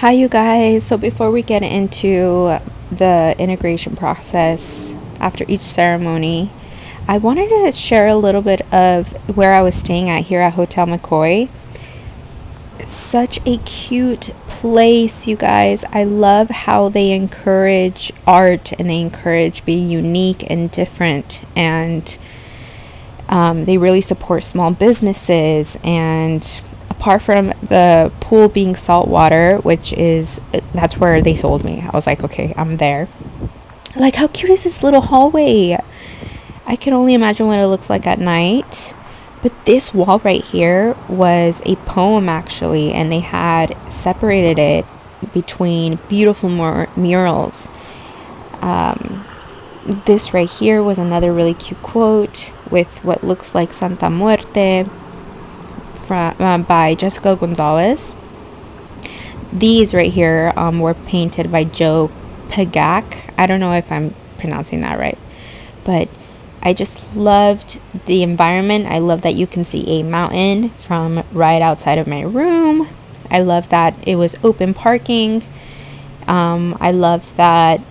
Hi, you guys. So, before we get into the integration process after each ceremony, I wanted to share a little bit of where I was staying at here at Hotel McCoy. Such a cute place, you guys. I love how they encourage art and they encourage being unique and different, and they really support small businesses. And apart from the pool being salt water, which is that's where they sold me. I was like, okay, I'm there. Like, how cute is this little hallway? I can only imagine what it looks like at night. But this wall right here was a poem actually, and they had separated it between beautiful murals. This right here was another really cute quote with what looks like Santa Muerte by Jessica Gonzalez. These right here were painted by Joe Pagak. I don't know if I'm pronouncing that right, but I just loved the environment. I love that you can see a mountain from right outside of my room. I love that it was open parking. I love that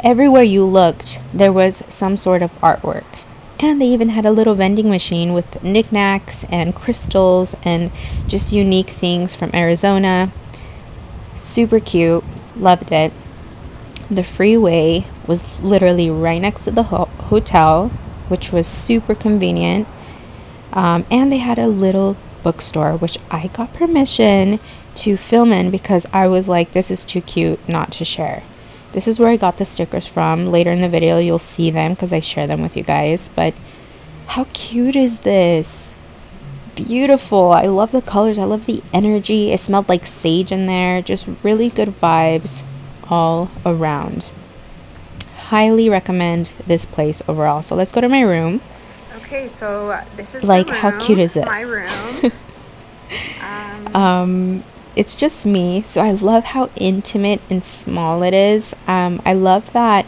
everywhere you looked, there was some sort of artwork. And they even had a little vending machine with knickknacks and crystals and just unique things from Arizona. Super cute. Loved it. The freeway was literally right next to the hotel, which was super convenient. And they had a little bookstore, which I got permission to film in because I was like, this is too cute not to share. This is where I got the stickers from. Later in the video, you'll see them because I share them with you guys. But how cute is this? Beautiful. I love the colors. I love the energy. It smelled like sage in there. Just really good vibes all around. Highly recommend this place overall. So let's go to my room. Okay, so this is Like, the how cute room, is this? my room. It's just me, so I love how intimate and small it is. I love that,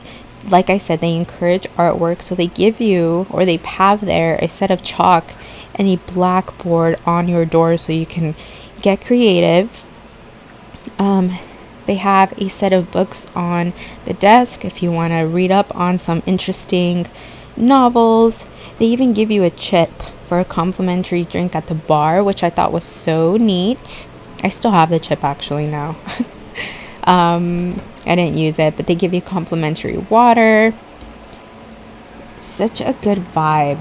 like I said, they encourage artwork, so they give you, or they have there, a set of chalk and a blackboard on your door so you can get creative. They have a set of books on the desk if you want to read up on some interesting novels. They even give you a chip for a complimentary drink at the bar, which I thought was so neat. I still have the chip actually now. I didn't use it, but they give you complimentary water. Such a good vibe.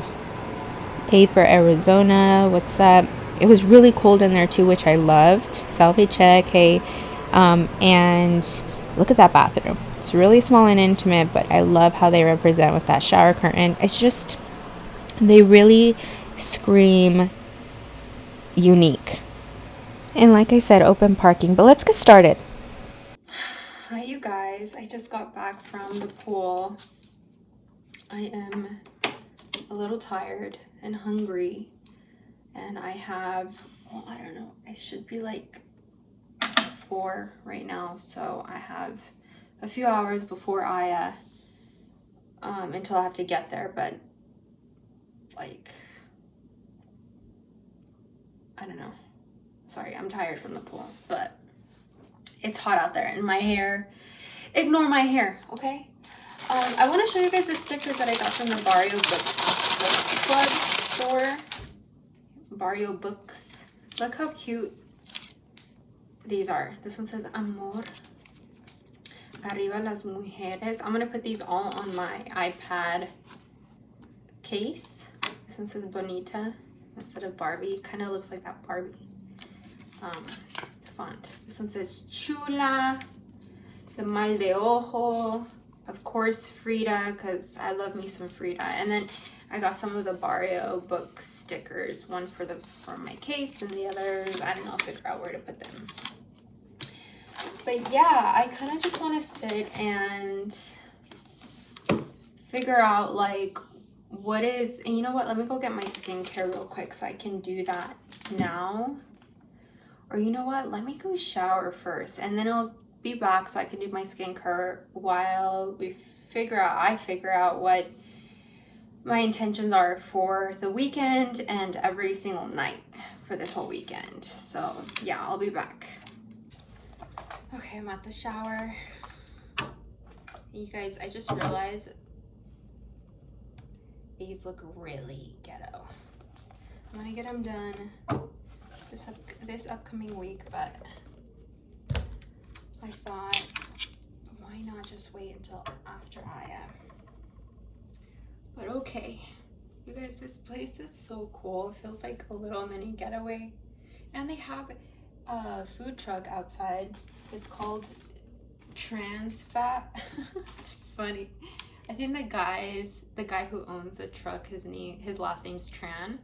A for Arizona. What's up? It was really cold in there too, which I loved. Selfie check. Hey. And look at that bathroom. It's really small and intimate, but I love how they represent with that shower curtain. It's just, they really scream unique. And like I said, open parking. But let's get started. Hi, you guys. I just got back from the pool. I am a little tired and hungry. And I have, well, I don't know, I should be like 4 right now. So I have a few hours before until I have to get there, but like, I don't know. Sorry, I'm tired from the pool, but it's hot out there and my hair, ignore my hair, okay? I want to show you guys the stickers that I got from the Barrio Books Club store. Barrio Books. Look how cute these are. This one says Amor. Arriba las mujeres. I'm going to put these all on my iPad case. This one says Bonita instead of Barbie. Kind of looks like that Barbie font. This one says Chula. The Mal de Ojo. Of course, Frida, because I love me some Frida. And then I got some of the Barrio book stickers. One for my case, and the others, I don't know, figure out where to put them. But yeah, I kind of just want to sit and figure out like what is, and you know what, let me go get my skincare real quick so I can do that now. Or you know what, let me go shower first and then I'll be back so I can do my skincare while I figure out what my intentions are for the weekend and every single night for this whole weekend. So yeah, I'll be back. Okay, I'm at the shower. You guys, I just realized these look really ghetto. I'm gonna get them done this upcoming week, but I thought, why not just wait until after Aya? But okay, you guys, this place is so cool. It feels like a little mini getaway, and they have a food truck outside. It's called Trans Fat. It's funny. I think the guy who owns the truck, his last name's Tran,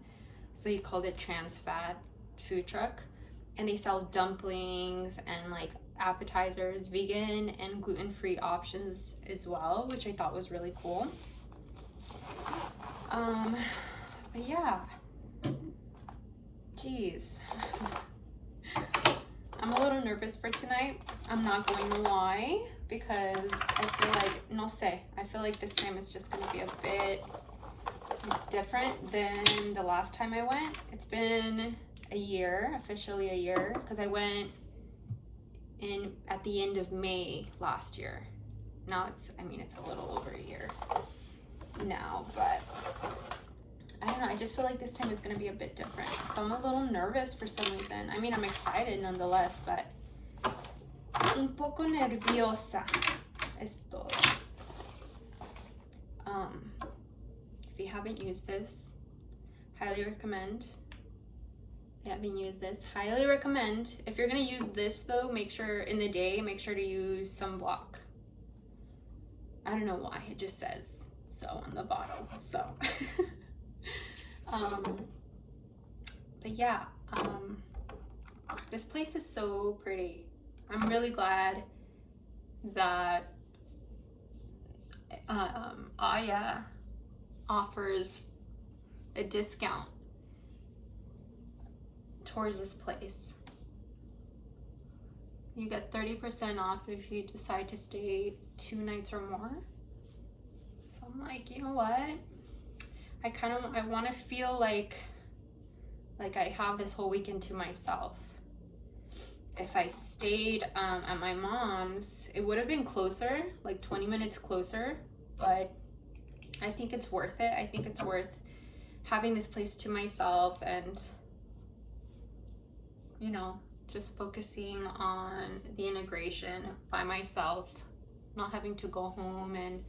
so he called it Trans Fat Food Truck. And they sell dumplings and like appetizers, vegan and gluten-free options as well, which I thought was really cool. But yeah, geez, I'm a little nervous for tonight. I'm not going to lie, because I feel like, no sé, I feel like this time is just going to be a bit different than the last time I went. It's been a year, officially a year, because I went in at the end of May last year. Now it's a little over a year now, but I don't know, I just feel like this time is going to be a bit different. So I'm a little nervous for some reason. I mean, I'm excited nonetheless, but un poco nerviosa es todo. If you haven't used this, highly recommend. If you haven't used this, highly recommend. If you're going to use this though, make sure in the day, make sure to use sunblock. I don't know why, it just says so on the bottle, so. But yeah, this place is so pretty. I'm really glad that Aya offers a discount towards this place. You get 30% off if you decide to stay 2 nights or more. So I'm like, you know what? I want to feel like I have this whole weekend to myself. If I stayed at my mom's, it would have been closer, like 20 minutes closer, but I think it's worth it. I think it's worth having this place to myself and, you know, just focusing on the integration by myself, not having to go home and,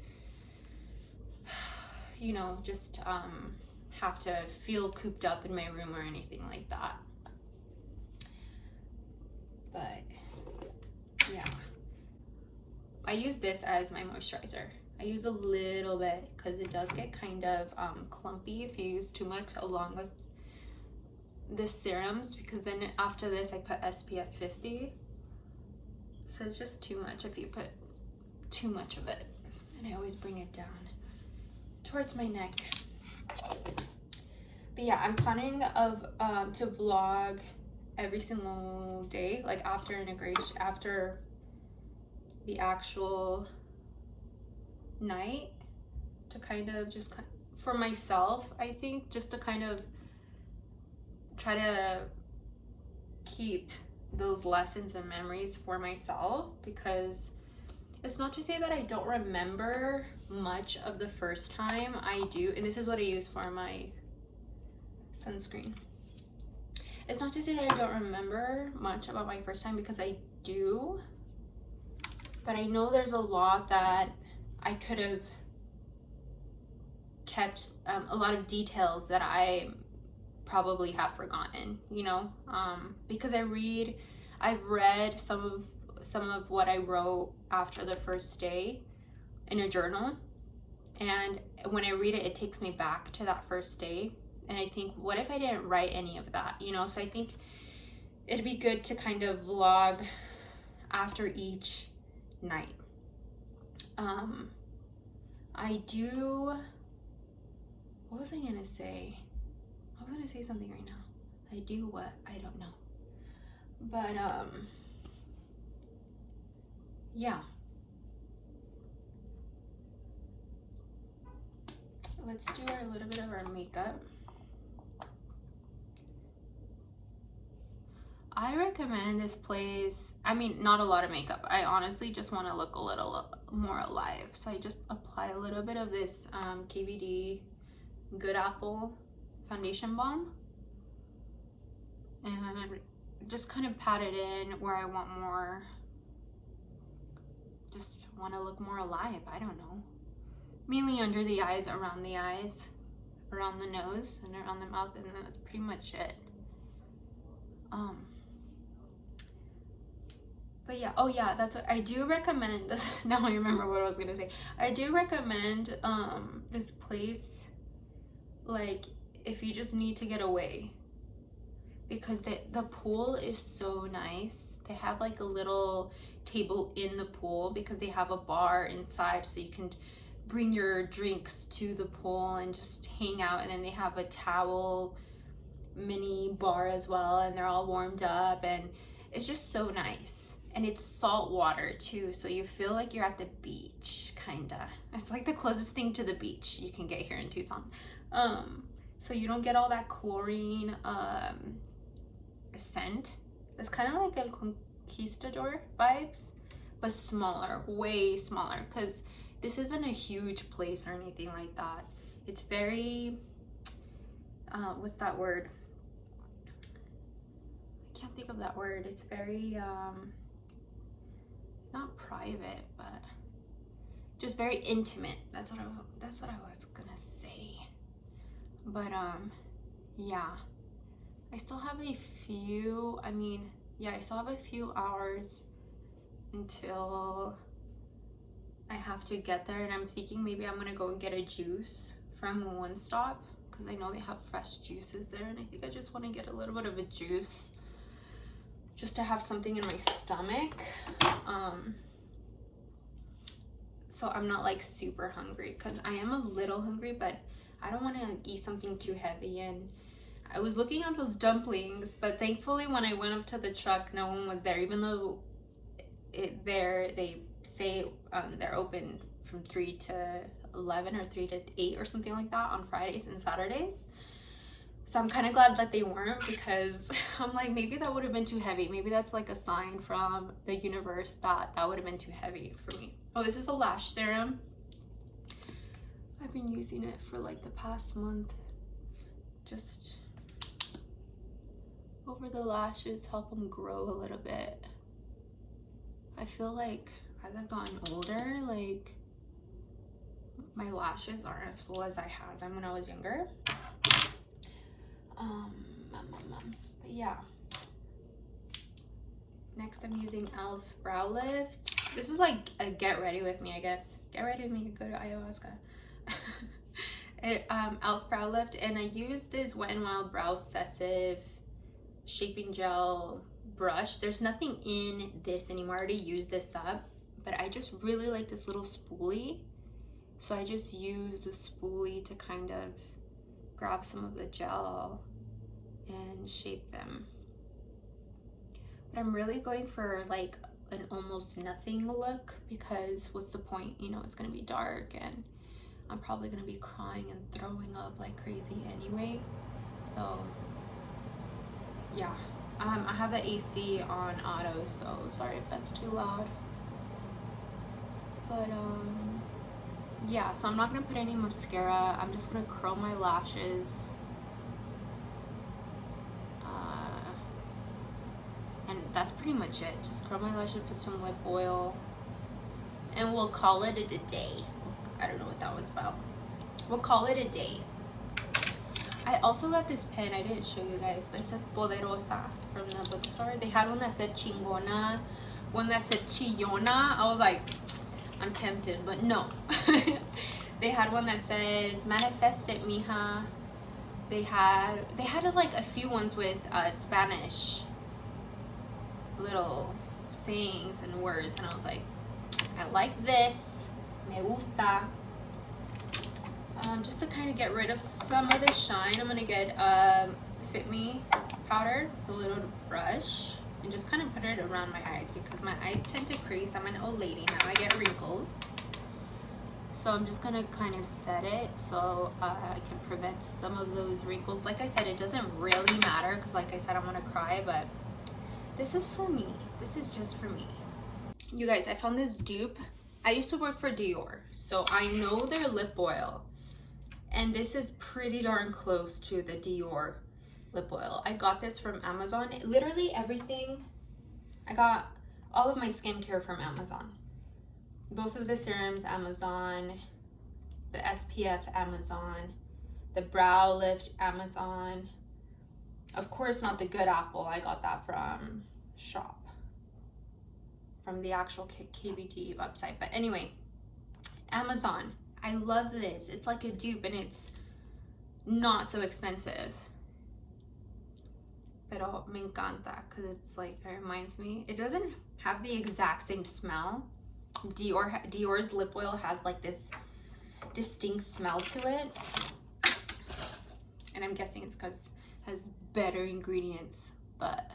you know, just have to feel cooped up in my room or anything like that. But yeah, I use this as my moisturizer. I use a little bit because it does get kind of clumpy if you use too much along with the serums, because then after this I put SPF 50, so it's just too much if you put too much of it, and I always bring it down towards my neck. But yeah, I'm planning to vlog every single day, like after integration, after the actual night, to kind of just for myself, I think, just to kind of try to keep those lessons and memories for myself, because it's not to say that I don't remember much of the first time. I do, and this is what I use for my sunscreen. It's not to say that I don't remember much about my first time, because I do, but I know there's a lot that I could have kept, a lot of details that I probably have forgotten, you know, because I've read some of what I wrote after the first day in a journal, and when I read it, it takes me back to that first day, and I think, what if I didn't write any of that, you know? So I think it'd be good to kind of vlog after each night. What was I gonna say? I was gonna say something right now. I do what? I don't know. But yeah. Let's do a little bit of our makeup. I recommend this place. I mean, not a lot of makeup. I honestly just want to look a little more alive. So I just apply a little bit of this KVD Good Apple foundation balm. And just kind of pat it in where I want more. Just want to look more alive. I don't know. Mainly under the eyes, around the eyes, around the nose, and around the mouth. And then that's pretty much it. But yeah, oh yeah, that's what I do recommend. This, now I remember what I was gonna say. I do recommend this place, like, if you just need to get away, because the pool is so nice. They have like a little table in the pool because they have a bar inside, so you can bring your drinks to the pool and just hang out. And then they have a towel mini bar as well, and they're all warmed up, and it's just so nice. And it's salt water too, so you feel like you're at the beach, kinda. It's like the closest thing to the beach you can get here in Tucson. So you don't get all that chlorine scent. It's kind of like El Conquistador vibes, but smaller, way smaller, because this isn't a huge place or anything like that. It's very, what's that word? I can't think of that word. It's very, not private, but just very intimate. That's what I was gonna say. But yeah, I still have a few, I still have a few hours until I have to get there, and I'm thinking maybe I'm gonna go and get a juice from One Stop, because I know they have fresh juices there, and I think I just want to get a little bit of a juice just to have something in my stomach, so I'm not like super hungry, because I am a little hungry, but I don't want to eat something too heavy. And I was looking at those dumplings, but thankfully when I went up to the truck, no one was there, even though they say they're open from 3 to 11 or 3 to 8 or something like that on Fridays and Saturdays. So I'm kind of glad that they weren't, because I'm like, maybe that would have been too heavy. Maybe that's like a sign from the universe that would have been too heavy for me. Oh, this is a lash serum. I've been using it for like the past month. Just over the lashes, help them grow a little bit. I feel like as I've gotten older, like my lashes aren't as full as I had them when I was younger. But yeah. Next I'm using e.l.f. Brow Lift. This is like a get ready with me, I guess. Get ready with me to go to Ayahuasca. e.l.f. Brow Lift, and I use this Wet n Wild Brow Sessive Shaping Gel brush. There's nothing in this anymore. I already used this up, but I just really like this little spoolie. So I just use the spoolie to kind of grab some of the gel and shape them. But I'm really going for like an almost nothing look, because what's the point? You know, it's gonna be dark and I'm probably gonna be crying and throwing up like crazy anyway. So yeah, I have the AC on auto, so sorry if that's too loud. But yeah, so I'm not gonna put any mascara. I'm just gonna curl my lashes. And that's pretty much it. Just curl my lashes, put some lip oil, and we'll call it a day. I don't know what that was about. We'll call it a day. I also got this pen. I didn't show you guys, but it says Poderosa from the bookstore. They had one that said Chingona, one that said Chillona. I was like, I'm tempted, but no. They had one that says Manifest it, mija. They had like a few ones with Spanish little sayings and words, and I was like, I like this. Me gusta. Just to kind of get rid of some of the shine, I'm gonna get Fit Me powder, the little brush, and just kind of put it around my eyes, because my eyes tend to crease. I'm an old lady now, I get wrinkles. So I'm just gonna kind of set it so I can prevent some of those wrinkles. Like I said, it doesn't really matter, because like I said, I'm gonna cry, but this is for me. This is just for me. You guys, I found this dupe. I used to work for Dior, so I know their lip oil. And this is pretty darn close to the Dior lip oil. I got this from Amazon. Literally everything. I got all of my skincare from Amazon. Both of the serums, Amazon. The SPF, Amazon. The brow lift, Amazon. Of course, not the Good Apple. I got that from Shop. From the actual KBT website. But anyway, Amazon. I love this. It's like a dupe and it's not so expensive. Pero me encanta because it's like, it reminds me. It doesn't have the exact same smell. Dior's lip oil has like this distinct smell to it. And I'm guessing it's because it has better ingredients. But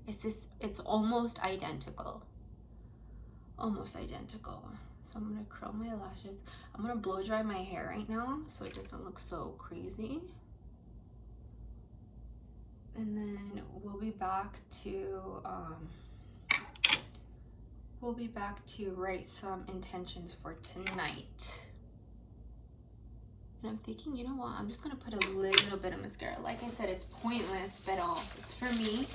it's almost identical. Almost identical. So I'm gonna curl my lashes. I'm gonna blow dry my hair right now so it doesn't look so crazy. And then we'll be back to write some intentions for tonight. And I'm thinking, you know what? I'm just gonna put a little bit of mascara. Like I said, it's pointless, but it's for me.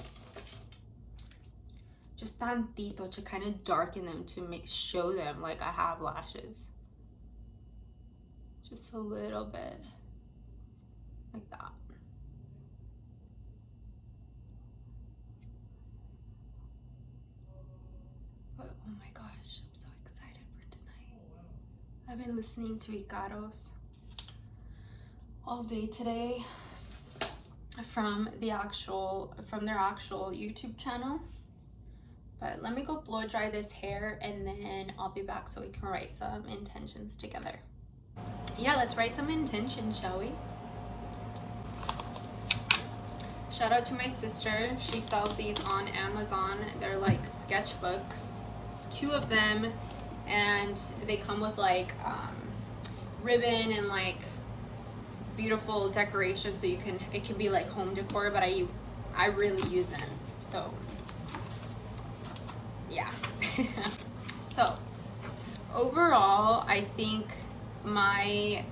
Just tantito to kind of darken them, to show them like I have lashes. Just a little bit, like that. But oh my gosh, I'm so excited for tonight. I've been listening to Icaros all day today from their actual YouTube channel. But let me go blow dry this hair and then I'll be back so we can write some intentions together. Yeah, let's write some intentions, shall we? Shout out to my sister. She sells these on Amazon. They're like sketchbooks. It's 2 of them and they come with like ribbon and like beautiful decoration, so it can be like home decor, but I really use them. So yeah. So overall, I think my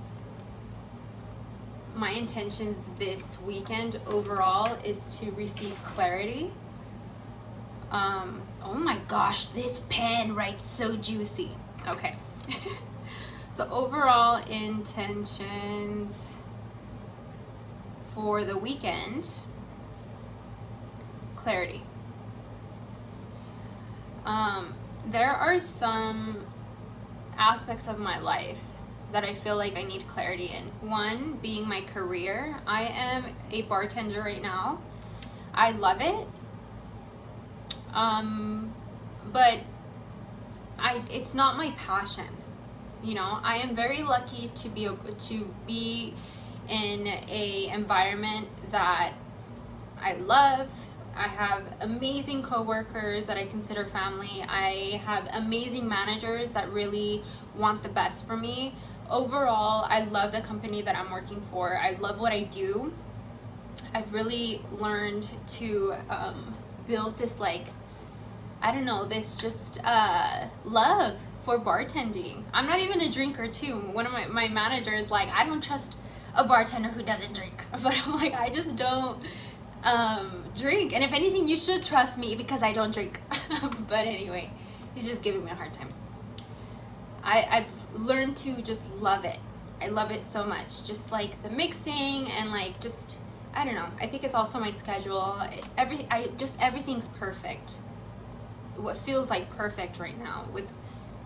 intentions this weekend overall is to receive clarity. Oh my gosh, this pen writes so juicy. Okay. So overall intentions for the weekend: clarity. There are some aspects of my life that I feel like I need clarity in. One being my career. I am a bartender right now. I love it. But it's not my passion. You know, I am very lucky to be in a environment that I love. I have amazing coworkers that I consider family. I have amazing managers that really want the best for me. Overall, I love the company that I'm working for. I love what I do. I've really learned to build this, like, I don't know, this just love for bartending. I'm not even a drinker too. One of my managers, like, I don't trust a bartender who doesn't drink. But I'm like, I just don't drink, and if anything, you should trust me because I don't drink. But anyway, he's just giving me a hard time. I've learned to just love it. I love it so much, just like the mixing and like just, I don't know, I think it's also my schedule. Everything's perfect. What feels like perfect right now with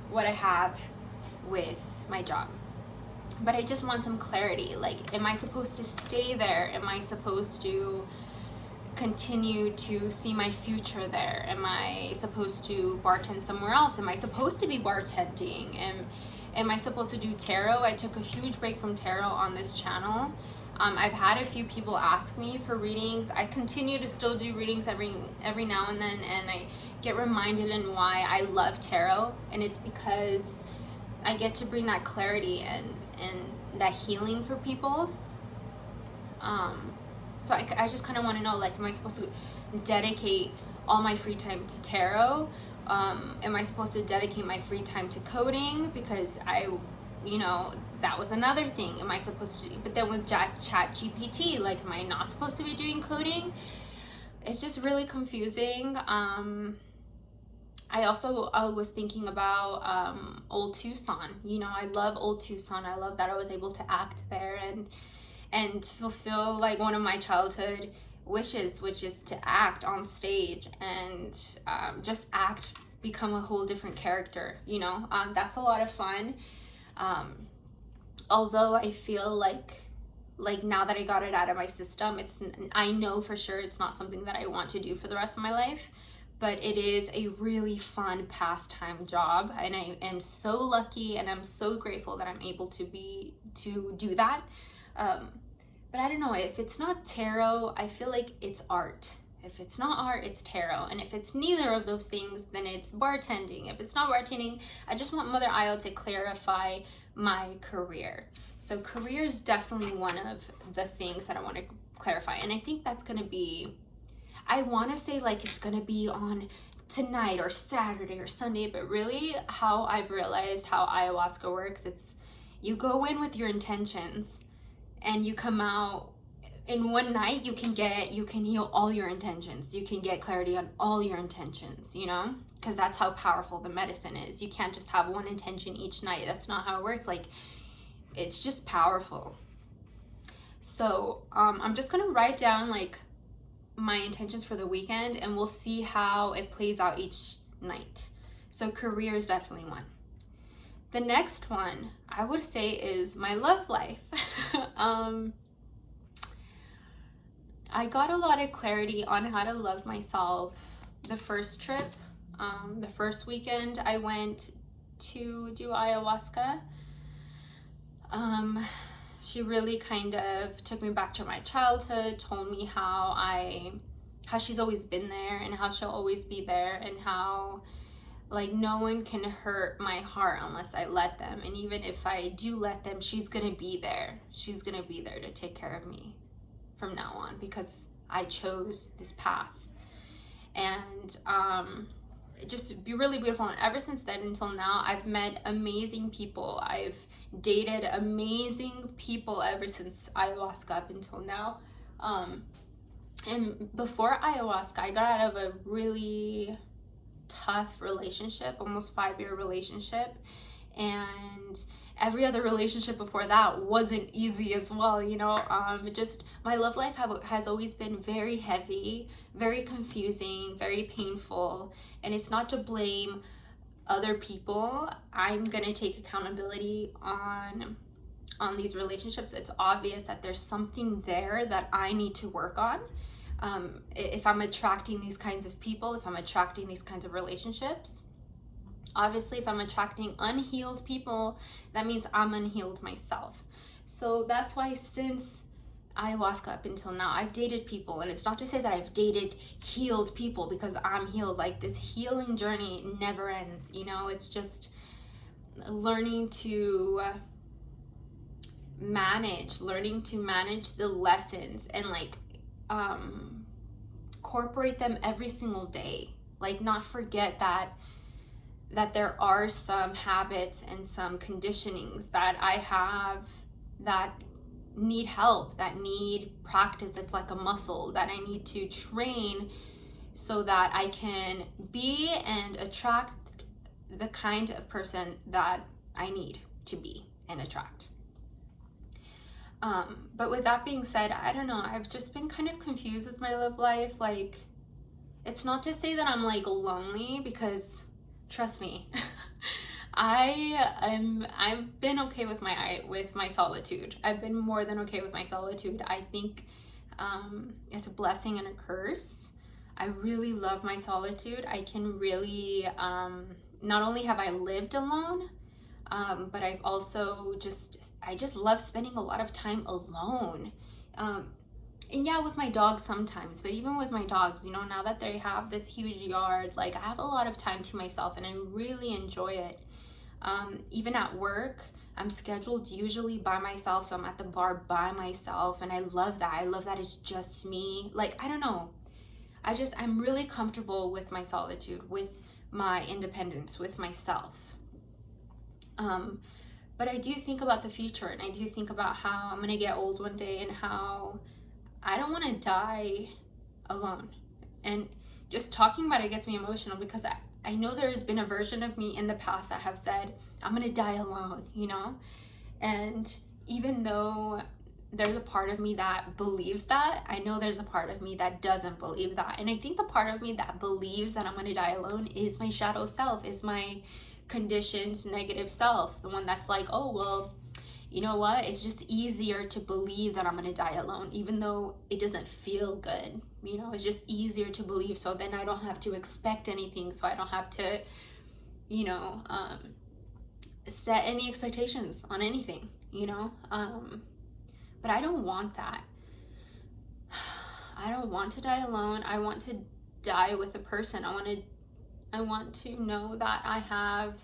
what I have with my job. But I just want some clarity. Like, am I supposed to stay there? Am I supposed to continue to see my future there? Am I supposed to bartend somewhere else? Am I supposed to be bartending? Am I supposed to do tarot? I took a huge break from tarot on this channel. I've had a few people ask me for readings. I continue to still do readings every now and then, and I get reminded in why I love tarot, and it's because I get to bring that clarity and that healing for people. So I just kind of want to know, like, am I supposed to dedicate all my free time to tarot? Am I supposed to dedicate my free time to coding? Because that was another thing. Am I supposed to, but then with chat GPT, like, am I not supposed to be doing coding? It's just really confusing. I also was thinking about Old Tucson. I love Old Tucson. I love that I was able to act there and fulfill like one of my childhood wishes, which is to act on stage and just act, become a whole different character. That's a lot of fun. Although I feel like now that I got it out of my system, I know for sure it's not something that I want to do for the rest of my life. But it is a really fun pastime job, and I am so lucky and I'm so grateful that I'm able to do that. But I don't know, if it's not tarot, I feel like it's art. If it's not art, it's tarot. And if it's neither of those things, then it's bartending. If it's not bartending, I just want Mother Isle to clarify my career. So career is definitely one of the things that I want to clarify. And I think that's going to be, I want to say like it's going to be on tonight or Saturday or Sunday, but really how I've realized how ayahuasca works, it's you go in with your intentions and you come out in one night. You can heal all your intentions. You can get clarity on all your intentions, because that's how powerful the medicine is. You can't just have one intention each night. That's not how it works. Like, it's just powerful. So I'm just going to write down like my intentions for the weekend, and we'll see how it plays out each night. So career is definitely one. The next one I would say is my love life. I got a lot of clarity on how to love myself the first trip. The first weekend I went to do ayahuasca. She really kind of took me back to my childhood, told me how she's always been there and how she'll always be there, and how like no one can hurt my heart unless I let them. And even if I do let them, she's gonna be there. She's gonna be there to take care of me from now on, because I chose this path. And just be really beautiful. And ever since then until now, I've met amazing people. I've dated amazing people ever since ayahuasca up until now. And before ayahuasca, I got out of a really tough relationship, almost 5-year relationship, and every other relationship before that wasn't easy as well. Just my love life has always been very heavy, very confusing, very painful. And it's not to blame other people. I'm gonna take accountability on these relationships. It's obvious that there's something there that I need to work on. If I'm attracting these kinds of people, if I'm attracting these kinds of relationships, obviously if I'm attracting unhealed people, that means I'm unhealed myself. So that's why since ayahuasca up until now, I've dated people, and it's not to say that I've dated healed people because I'm healed. Like, this healing journey never ends. It's just learning to manage the lessons and like incorporate them every single day. Like, not forget that there are some habits and some conditionings that I have that need help, that need practice. It's like a muscle that I need to train so that I can be and attract the kind of person that I need to be and attract. But with that being said, I don't know, I've just been kind of confused with my love life. Like, it's not to say that I'm like lonely, because trust me, I've been okay with my solitude. I've been more than okay with my solitude. I think it's a blessing and a curse. I really love my solitude. I can really not only have I lived alone, but I've also I just love spending a lot of time alone. And yeah, with my dogs sometimes, but even with my dogs, now that they have this huge yard, like, I have a lot of time to myself and I really enjoy it. Even at work, I'm scheduled usually by myself, so I'm at the bar by myself, and I love that. I love that it's just me. Like, I don't know. I'm really comfortable with my solitude, with my independence, with myself. But I do think about the future, and I do think about how I'm gonna get old one day, and how I don't want to die alone. And just talking about it gets me emotional, because I know there has been a version of me in the past that have said, I'm gonna die alone, you know? And even though there's a part of me that believes that, I know there's a part of me that doesn't believe that. And I think the part of me that believes that I'm gonna die alone is my shadow self, is my conditioned negative self, the one that's like, oh, well, you know what, it's just easier to believe that I'm gonna die alone, even though it doesn't feel good. You know, it's just easier to believe, so then I don't have to expect anything, so I don't have to, you know, set any expectations on anything, you know. But I don't want that. I don't want to die alone. I want to die with a person. I want to know that I have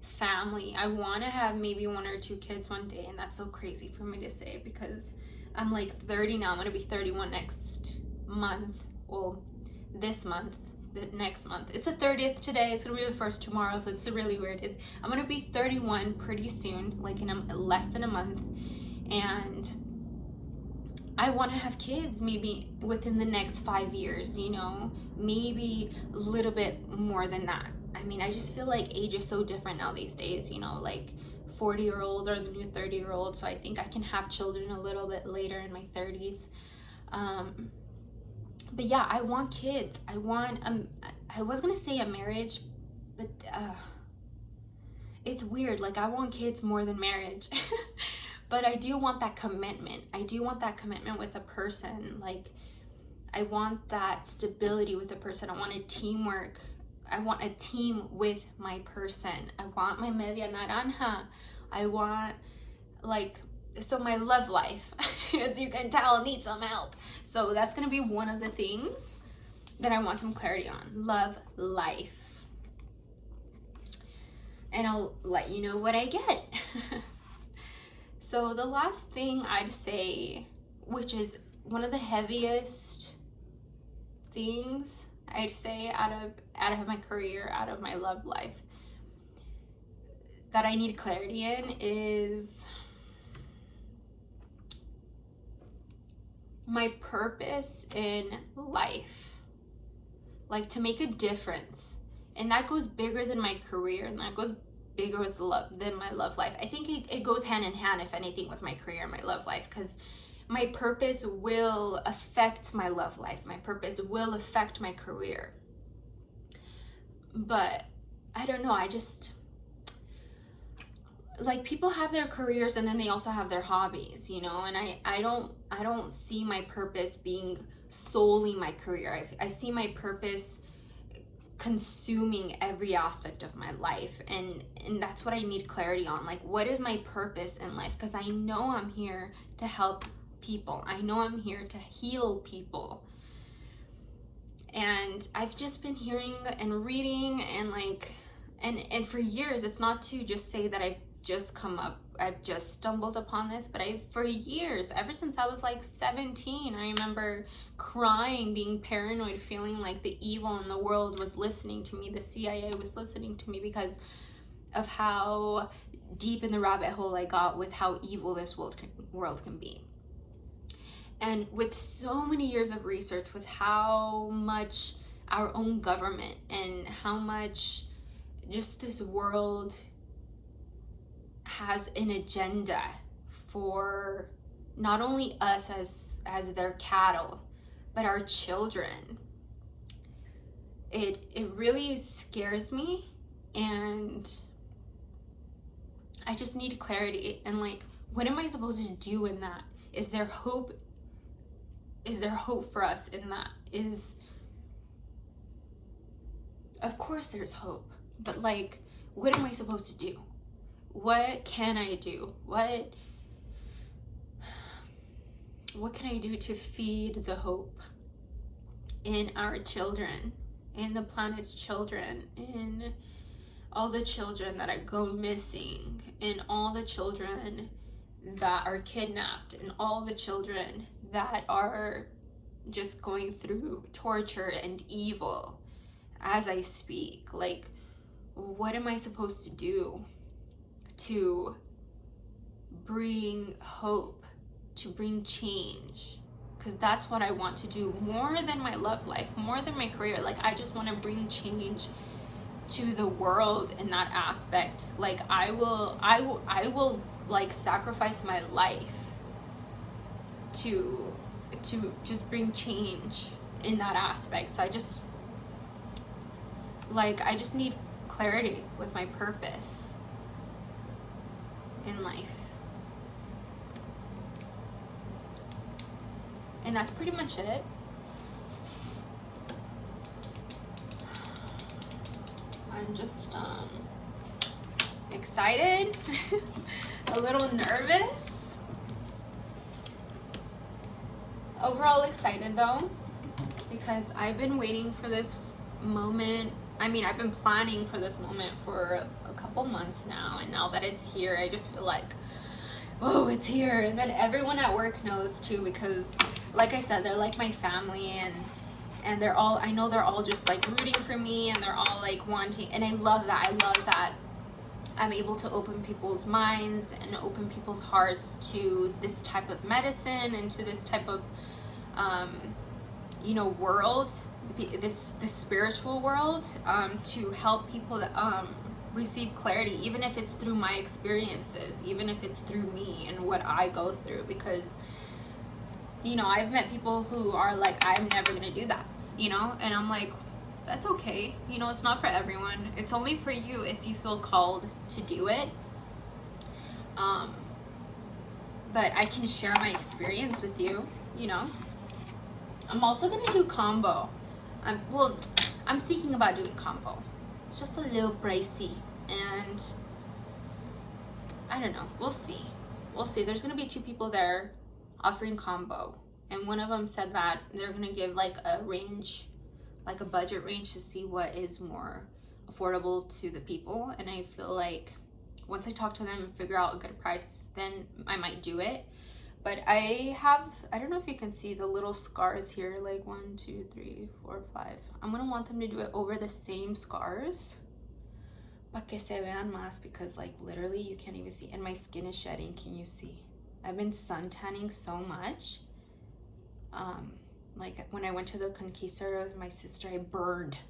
family. I want to have maybe 1 or 2 kids one day, and that's so crazy for me to say, because I'm like 30 now. I'm going to be 31 next month. Well, this month, the next month. It's the 30th today. It's going to be the 1st tomorrow, so it's really weird. I'm going to be 31 pretty soon, like in less than a month, and I want to have kids maybe within the next 5 years, you know, maybe a little bit more than that. I mean, I just feel like age is so different now these days, you know, like 40-year-olds are the new 30-year-olds. So I think I can have children a little bit later in my 30s. But yeah, I want kids. I was going to say a marriage, but it's weird. Like, I want kids more than marriage. But I do want that commitment. I do want that commitment with a person. Like, I want that stability with a person. I want a teamwork. I want a team with my person. I want my media naranja. I want, like, so my love life, as you can tell, needs some help. So that's going to be one of the things that I want some clarity on. Love life. And I'll let you know what I get. So the last thing I'd say, which is one of the heaviest things I'd say out of my career, out of my love life, that I need clarity in, is my purpose in life. Like, to make a difference. And that goes bigger than my career, and that goes bigger with love than my love life. I think it goes hand in hand, if anything, with my career and my love life, because my purpose will affect my love life. My purpose will affect my career. But I don't know, I just, like, people have their careers and then they also have their hobbies, you know, and I don't see my purpose being solely my career. I see my purpose consuming every aspect of my life, and that's what I need clarity on. Like, what is my purpose in life? Because I know I'm here to help people. I know I'm here to heal people. And I've just been hearing and reading, and like, and for years, it's not to just say that I've just stumbled upon this, but for years, ever since I was like 17, I remember crying, being paranoid, feeling like the evil in the world was listening to me. The CIA was listening to me, because of how deep in the rabbit hole I got with how evil this world can be. And with so many years of research, with how much our own government and how much just this world has an agenda for not only us as their cattle, but our children, it really scares me, and I just need clarity. And like, what am I supposed to do in that? Is there hope for us in that? Of course there's hope, but like, what am I supposed to do? What can I do? What can I do to feed the hope in our children, in the planet's children, in all the children that go missing, in all the children that are kidnapped, and all the children that are just going through torture and evil as I speak. Like, what am I supposed to do to bring hope, to bring change? Because that's what I want to do more than my love life, more than my career. Like, I just want to bring change to the world in that aspect. Like, I will like sacrifice my life to just bring change in that aspect. So I just need clarity with my purpose in life. And that's pretty much it. I'm just excited, a little nervous. Overall excited though, because I've been waiting for this moment. I mean, I've been planning for this moment for a couple months now, and now that it's here, I just feel like, oh, it's here. And then everyone at work knows too, because like I said, they're like my family, and they're all, I know they're all just like rooting for me, and they're all like wanting, and I love that. I love that I'm able to open people's minds and open people's hearts to this type of medicine and to this type of world, this spiritual world, to help people receive clarity, even if it's through my experiences, even if it's through me and what I go through. Because I've met people who are like, I'm never gonna do that, and I'm like, that's okay. It's not for everyone. It's only for you if you feel called to do it. But I can share my experience with you. I'm also gonna do combo. I'm thinking about doing combo. It's just a little pricey, and I don't know. We'll see. There's gonna be 2 people there offering combo, and one of them said that they're gonna give like a range, like a budget range, to see what is more affordable to the people. And I feel like once I talk to them and figure out a good price, then I might do it. But I don't know if you can see the little scars here, like 1, 2, 3, 4, 5. I'm gonna want them to do it over the same scars, pa que se vean más, because like literally you can't even see, and my skin is shedding. Can you see? I've been sun tanning so much. Like when I went to the Conquistador with my sister,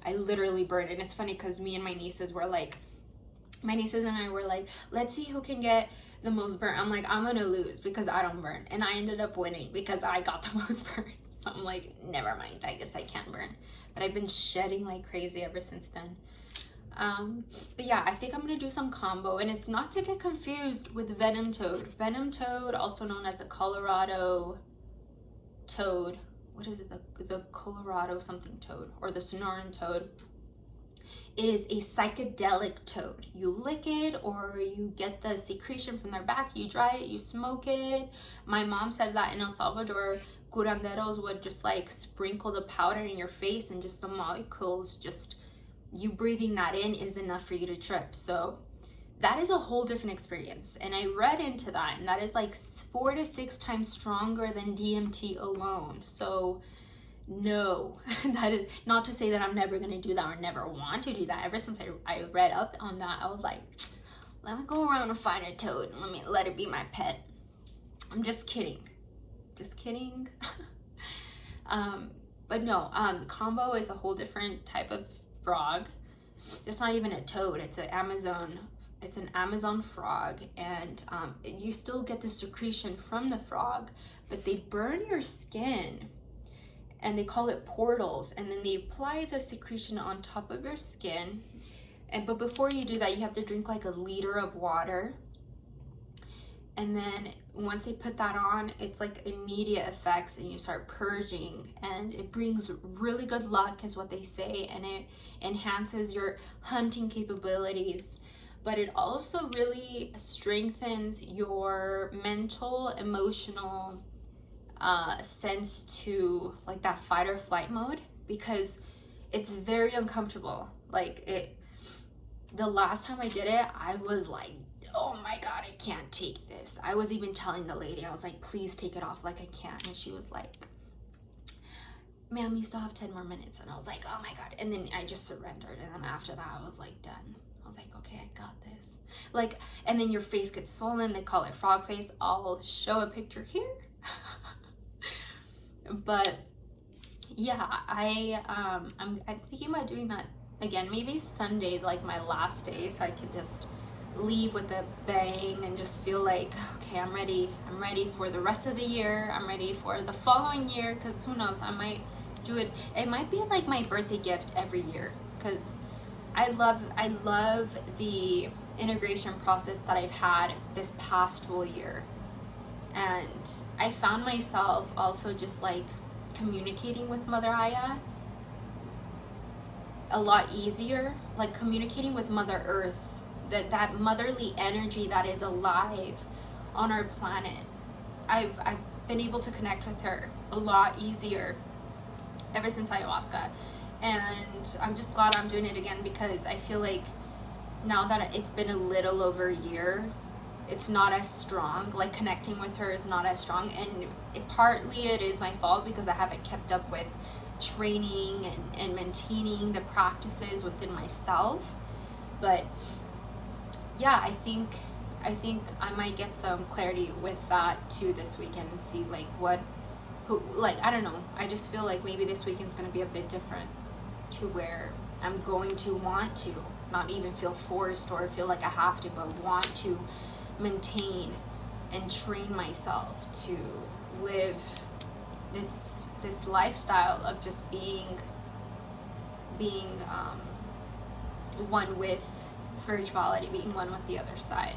I literally burned. And it's funny because me and my nieces and I were like, let's see who can get the most burn. I'm like, I'm gonna lose because I don't burn, and I ended up winning because I got the most burn. So I'm like, never mind, I guess I can't burn. But I've been shedding like crazy ever since then. But yeah, I think I'm gonna do some combo, and it's not to get confused with venom toad. Venom toad, also known as a Colorado toad. What is it? The Colorado something toad, or the Sonoran toad. It is a psychedelic toad. You lick it, or you get the secretion from their back, you dry it, you smoke it. My mom said that in El Salvador, curanderos would just like sprinkle the powder in your face, and just the molecules, just you breathing that in is enough for you to trip. So that is a whole different experience. And I read into that, and that is like 4 to 6 times stronger than DMT alone. So no, that is not to say that I'm never going to do that or never want to do that. Ever since I read up on that, I was like, let me go around and find a toad and let it be my pet. I'm just kidding. But no, combo is a whole different type of frog. It's not even a toad. It's an Amazon frog, and you still get the secretion from the frog, but they burn your skin, and they call it portals, and then they apply the secretion on top of your skin. But before you do that, you have to drink like 1 liter of water, and then once they put that on, it's like immediate effects, and you start purging, and it brings really good luck is what they say, and it enhances your hunting capabilities. But it also really strengthens your mental, emotional sense to like that fight or flight mode, because it's very uncomfortable. Like the last time I did it, I was like, oh my God, I can't take this. I was even telling the lady, I was like, please take it off, like I can't. And she was like, ma'am, you still have 10 more minutes. And I was like, oh my God. And then I just surrendered. And then after that, I was like, done. I was like, okay, I got this. Like, and then your face gets swollen. They call it frog face. I'll show a picture here. But yeah, I'm thinking about doing that again. Maybe Sunday, like my last day, so I can just leave with a bang and just feel like, okay, I'm ready for the rest of the year. I'm ready for the following year, because who knows, I might do it. It might be like my birthday gift every year, because I love the integration process that I've had this past full year. And I found myself also just like communicating with Mother Aya a lot easier, like communicating with Mother Earth, that motherly energy that is alive on our planet. I've been able to connect with her a lot easier ever since ayahuasca, and I'm just glad I'm doing it again, because I feel like now that it's been a little over a year, it's not as strong. Like connecting with her is not as strong, and partly it is my fault because I haven't kept up with training and maintaining the practices within myself. But yeah, I think I might get some clarity with that too this weekend, and see like I don't know. I just feel like maybe this weekend's gonna be a bit different, to where I'm going to want to not even feel forced or feel like I have to, but want to maintain and train myself to live this lifestyle of just being one with spirituality, being one with the other side,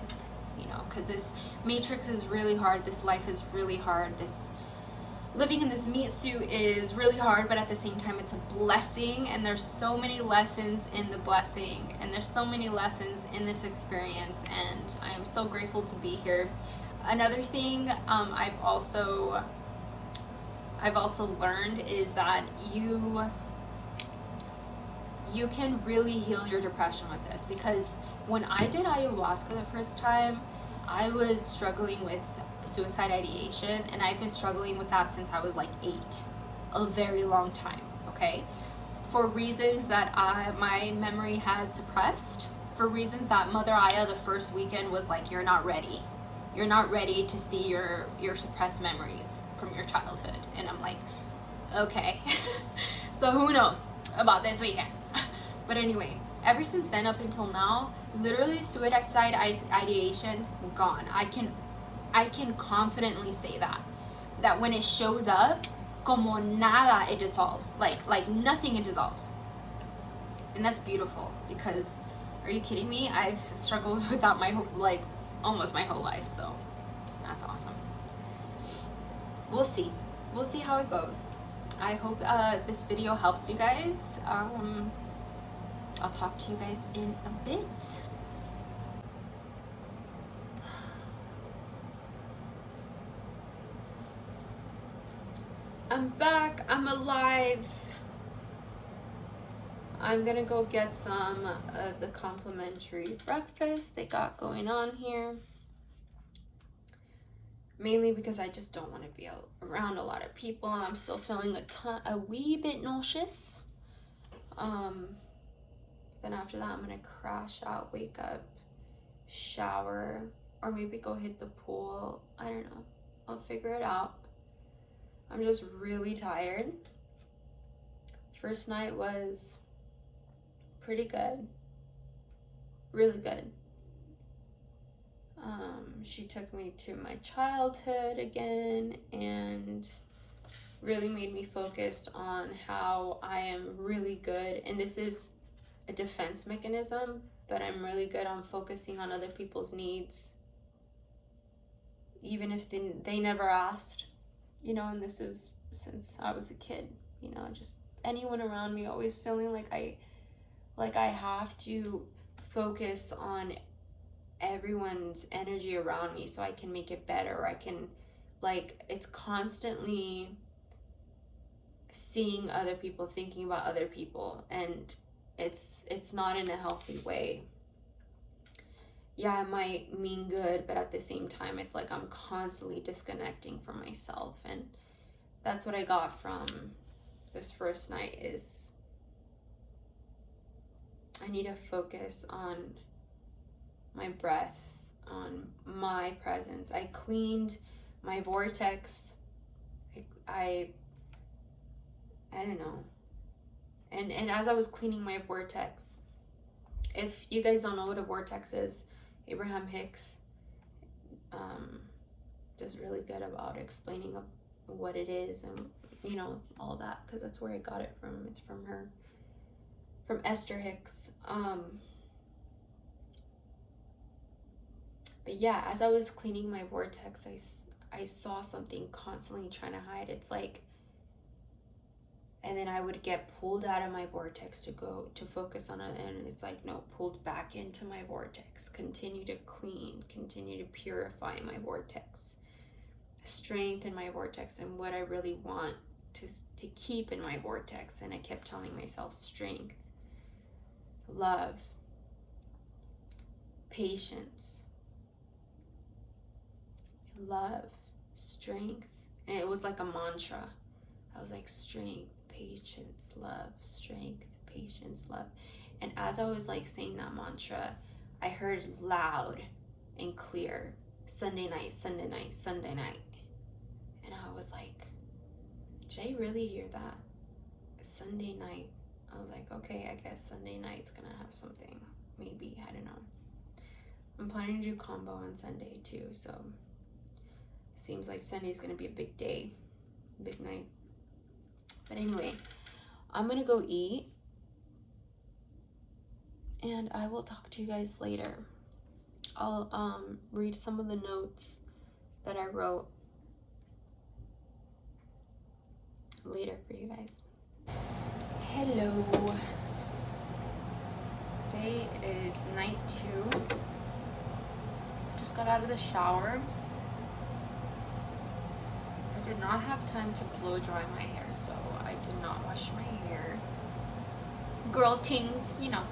because this matrix is really hard, this life is really hard, this living in this meat suit is really hard, but at the same time it's a blessing, and there's so many lessons in the blessing, and there's so many lessons in this experience, and I am so grateful to be here. Another thing I've also learned is that you can really heal your depression with this, because when I did ayahuasca the first time, I was struggling with suicide ideation, and I've been struggling with that since I was like 8, a very long time, okay? For reasons that my memory has suppressed, for reasons that Mother Aya the first weekend was like, you're not ready to see your suppressed memories from your childhood. And I'm like, okay. So who knows about this weekend. But anyway, ever since then up until now, literally suicide ideation gone. I can confidently say that when it shows up, como nada, it dissolves. Like nothing, it dissolves. And that's beautiful, because are you kidding me? I've struggled with that almost my whole life, so that's awesome. We'll see how it goes. I hope this video helps you guys. I'll talk to you guys in a bit. I'm back, I'm alive. I'm gonna go get some of the complimentary breakfast they got going on here. Mainly because I just don't want to be around a lot of people, and I'm still feeling a wee bit nauseous. Then after that, I'm gonna crash out, wake up, shower, or maybe go hit the pool. I don't know. I'll figure it out. I'm just really tired. First night was pretty good. Really good. She took me to my childhood again and really made me focused on how I am really good, and this is a defense mechanism, but I'm really good on focusing on other people's needs, even if they never asked, and this is since I was a kid, just anyone around me always feeling like I have to focus on everyone's energy around me so I can make it better, or I can, it's constantly seeing other people, thinking about other people, and it's not in a healthy way. Yeah, it might mean good, but at the same time, it's like I'm constantly disconnecting from myself, and that's what I got from this first night is I need to focus on my breath, on my presence. I cleaned my vortex. I don't know. And as I was cleaning my vortex, if you guys don't know what a vortex is, Abraham Hicks does really good about explaining what it is and, you know, all that, because that's where I got it from. It's from her, from Esther Hicks. But yeah, as I was cleaning my vortex, I saw something constantly trying to hide. It's like, and then I would get pulled out of my vortex to go to focus on it, and it's like, no, pulled back into my vortex. Continue to clean, continue to purify my vortex, strengthen my vortex, and what I really want to keep in my vortex. And I kept telling myself strength, love, patience, love, strength. And it was like a mantra. I was like, strength, patience, love, strength, patience, love. And as I was like saying that mantra, I heard loud and clear, Sunday night, Sunday night, Sunday night. And I was like, did I really hear that? Sunday night. I was like, okay, I guess Sunday night's gonna have something. Maybe, I don't know. I'm planning to do combo on Sunday too, so seems like Sunday's gonna be a big day, big night. But anyway, I'm gonna go eat, and I will talk to you guys later. I'll read some of the notes that I wrote later for you guys. Hello. Today is night 2. Just got out of the shower. I did not have time to blow dry my hair, so I did not wash my hair. Girl things, you know.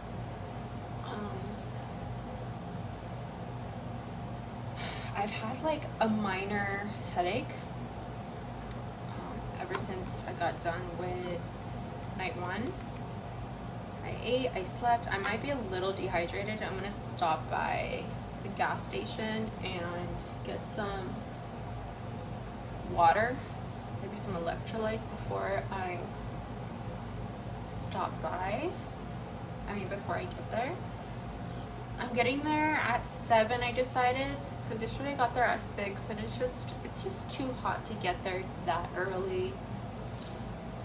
I've had like a minor headache ever since I got done with night 1. I ate, I slept. I might be a little dehydrated. I'm gonna stop by the gas station and get some water, maybe some electrolytes before I stop by. Before I get there. I'm getting there at 7, I decided, because yesterday I got there at 6, and it's just too hot to get there that early.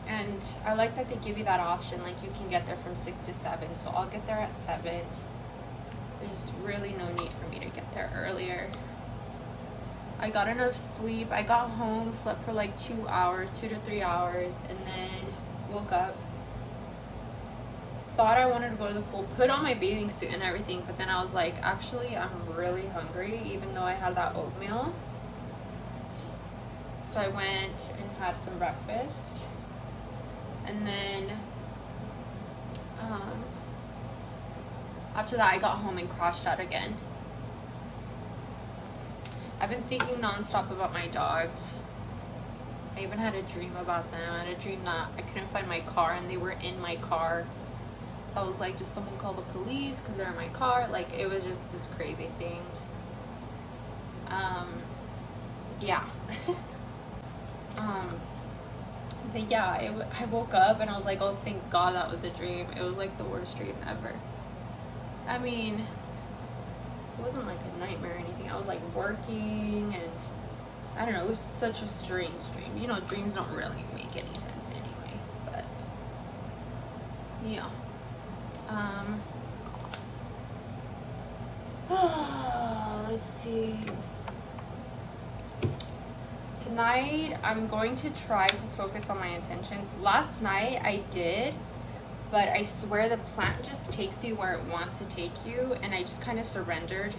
And I like that they give you that option, like you can get there from 6 to 7, so I'll get there at 7. There's really no need for me to get there earlier. I got enough sleep. I got home, slept for like 2 hours, 2 to 3 hours, and then woke up. Thought I wanted to go to the pool, put on my bathing suit and everything, but then I was like, actually, I'm really hungry, even though I had that oatmeal. So I went and had some breakfast. And then after that, I got home and crashed out again. I've been thinking nonstop about my dogs. I even had a dream about them. I had a dream that I couldn't find my car and they were in my car. So I was like, just someone call the police because they're in my car. Like, it was just this crazy thing. Yeah. But yeah, I woke up and I was like, oh, thank God that was a dream. It was like the worst dream ever. I mean, it wasn't like a nightmare or anything. I was like working and I don't know, it was such a strange dream. You know, dreams don't really make any sense anyway, but yeah. Let's see. Tonight, I'm going to try to focus on my intentions. Last night, I did, but I swear the plant just takes you where it wants to take you, and I just kind of surrendered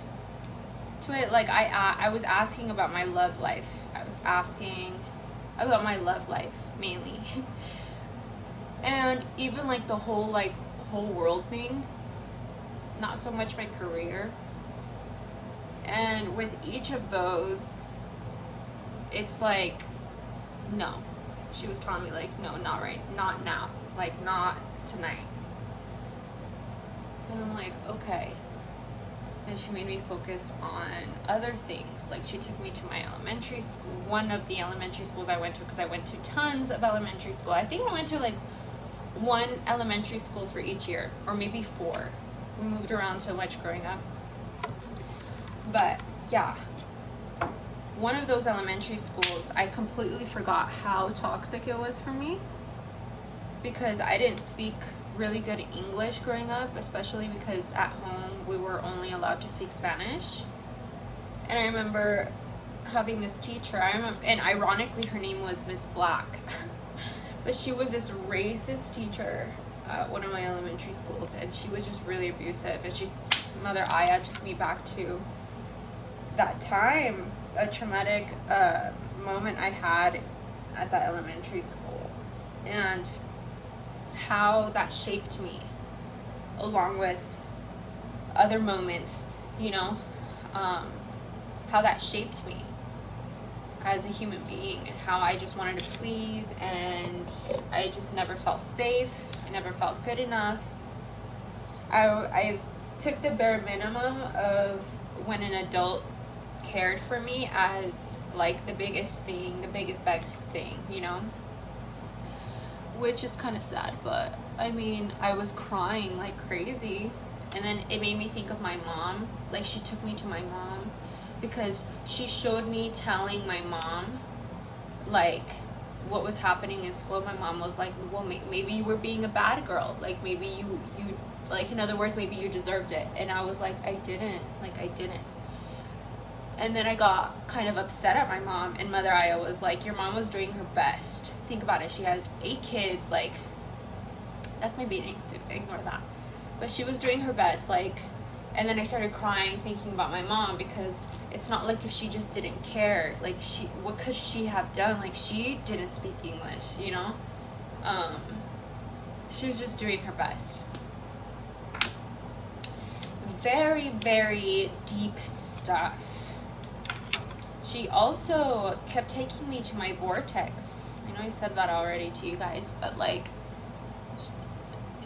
to it. Like, I was asking about my love life. I was asking about my love life, mainly. And even, like, the whole world thing, not so much my career. And with each of those, it's like, no, she was telling me, like, no, not now, like, not tonight. And I'm like, okay. And she made me focus on other things. Like, she took me to my elementary school, one of the elementary schools I went to, because I went to tons of elementary school. I think I went to like one elementary school for each year, or maybe 4. We moved around so much growing up. But yeah, one of those elementary schools, I completely forgot how toxic it was for me, because I didn't speak really good English growing up, especially because at home we were only allowed to speak Spanish. And I remember having this teacher, and ironically her name was Miss Black, but she was this racist teacher at one of my elementary schools, and she was just really abusive. And Mother Aya took me back to that time, a traumatic moment I had at that elementary school, and how that shaped me, along with other moments, you know, how that shaped me as a human being, and how I just wanted to please, and I just never felt safe. I never felt good enough. I took the bare minimum of when an adult cared for me as like the biggest thing, the biggest best thing, you know, which is kind of sad. But I mean, I was crying like crazy, and then it made me think of my mom. Like, she took me to my mom because she showed me telling my mom like what was happening in school. My mom was like, well, maybe you were being a bad girl, like maybe you like, in other words, maybe you deserved it. And I was like, I didn't. And then I got kind of upset at my mom, and Mother Aya was like, your mom was doing her best. Think about it, she had 8 kids, like, that's my beating, so ignore that. But she was doing her best, like. And then I started crying thinking about my mom, because it's not like if she just didn't care, like, what could she have done? Like, she didn't speak English, you know? She was just doing her best. Very, very deep stuff. She also kept taking me to my vortex. I know I said that already to you guys, but like,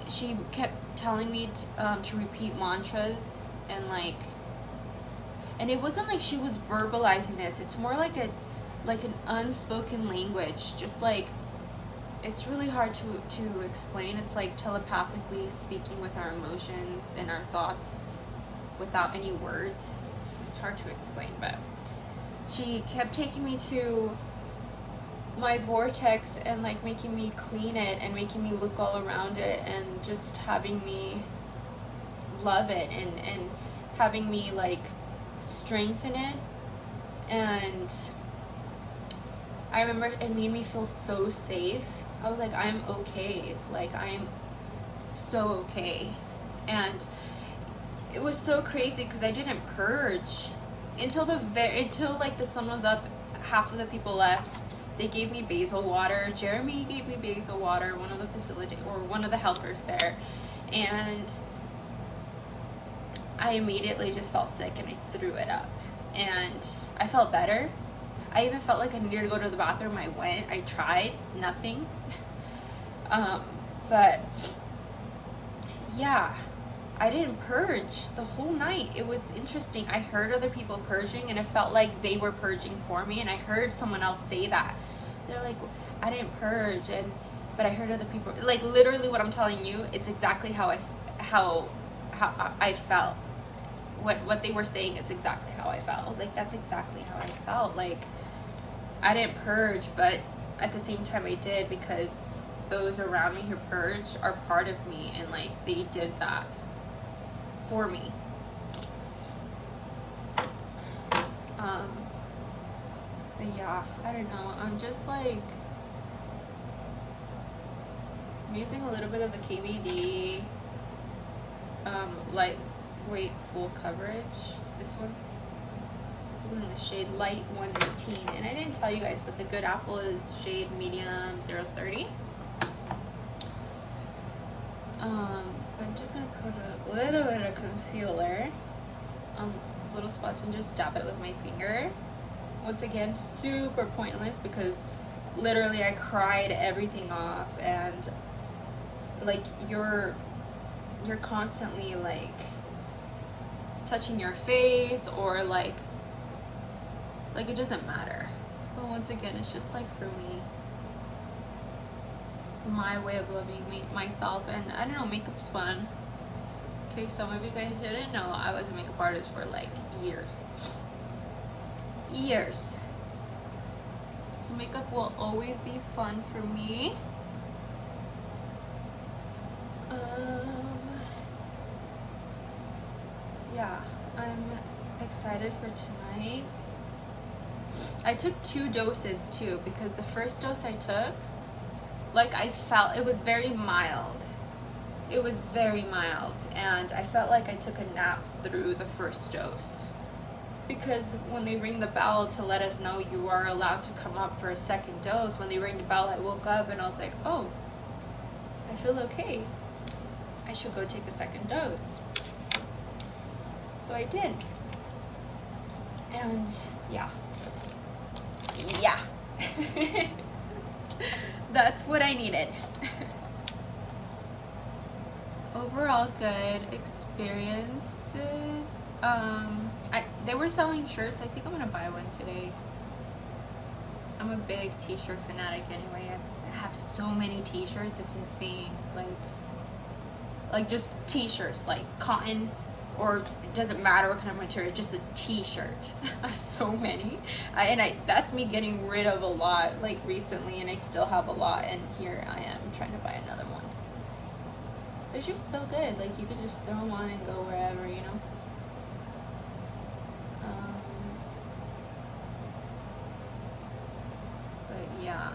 she kept telling me to repeat mantras, and like, and it wasn't like she was verbalizing this. It's more like an unspoken language. Just like, it's really hard to explain. It's like telepathically speaking with our emotions and our thoughts without any words. It's hard to explain, but she kept taking me to my vortex and like making me clean it and making me look all around it, and just having me love it, and having me like strengthen it. And I remember it made me feel so safe. I was like, I'm okay, like, I'm so okay. And it was so crazy because I didn't purge until like the sun was up. Half of the people left. They gave me basil water. Jeremy gave me basil water, one of the helpers there, and I immediately just felt sick, and I threw it up, and I felt better. I even felt like I needed to go to the bathroom. I went, I tried, nothing. But yeah, I didn't purge the whole night. It was interesting. I heard other people purging, and it felt like they were purging for me. And I heard someone else say that. They're like, I didn't purge, but I heard other people, like, literally what I'm telling you, it's exactly how I felt. What they were saying is exactly how I felt. I was like, that's exactly how I felt. Like, I didn't purge, but at the same time I did, because those around me who purged are part of me, and like, they did that for me. But yeah, I don't know, I'm just like, I'm using a little bit of the KVD lightweight full coverage. This one is in the shade light 118, and I didn't tell you guys, but the good apple is shade medium 030. I'm just gonna put a little bit of concealer on little spots and just dab it with my finger. Once again, super pointless, because literally I cried everything off, and like you're constantly like touching your face, or like it doesn't matter. But once again, it's just like, for me, it's my way of loving myself. And I don't know, makeup's fun. Okay, some of you guys didn't know I was a makeup artist for like years. So makeup will always be fun for me. Yeah, I'm excited for tonight. I took 2 doses too, because the first dose I took, like, I felt it was very mild. It was very mild, and I felt like I took a nap through the first dose. Because when they ring the bell to let us know you are allowed to come up for a second dose, when they ring the bell, I woke up and I was like, oh, I feel okay. I should go take a second dose. So I did. And yeah. That's what I needed. Overall good experiences. They were selling shirts. I think I'm gonna buy one today. I'm a big t-shirt fanatic anyway. I have so many t-shirts, it's insane. Like just t-shirts, like cotton, or it doesn't matter what kind of material, just a t-shirt. I have so many. That's me getting rid of a lot, like, recently, and I still have a lot, and here I am trying to buy another one. They're just so good. Like, you could just throw them on and go wherever, you know? But yeah.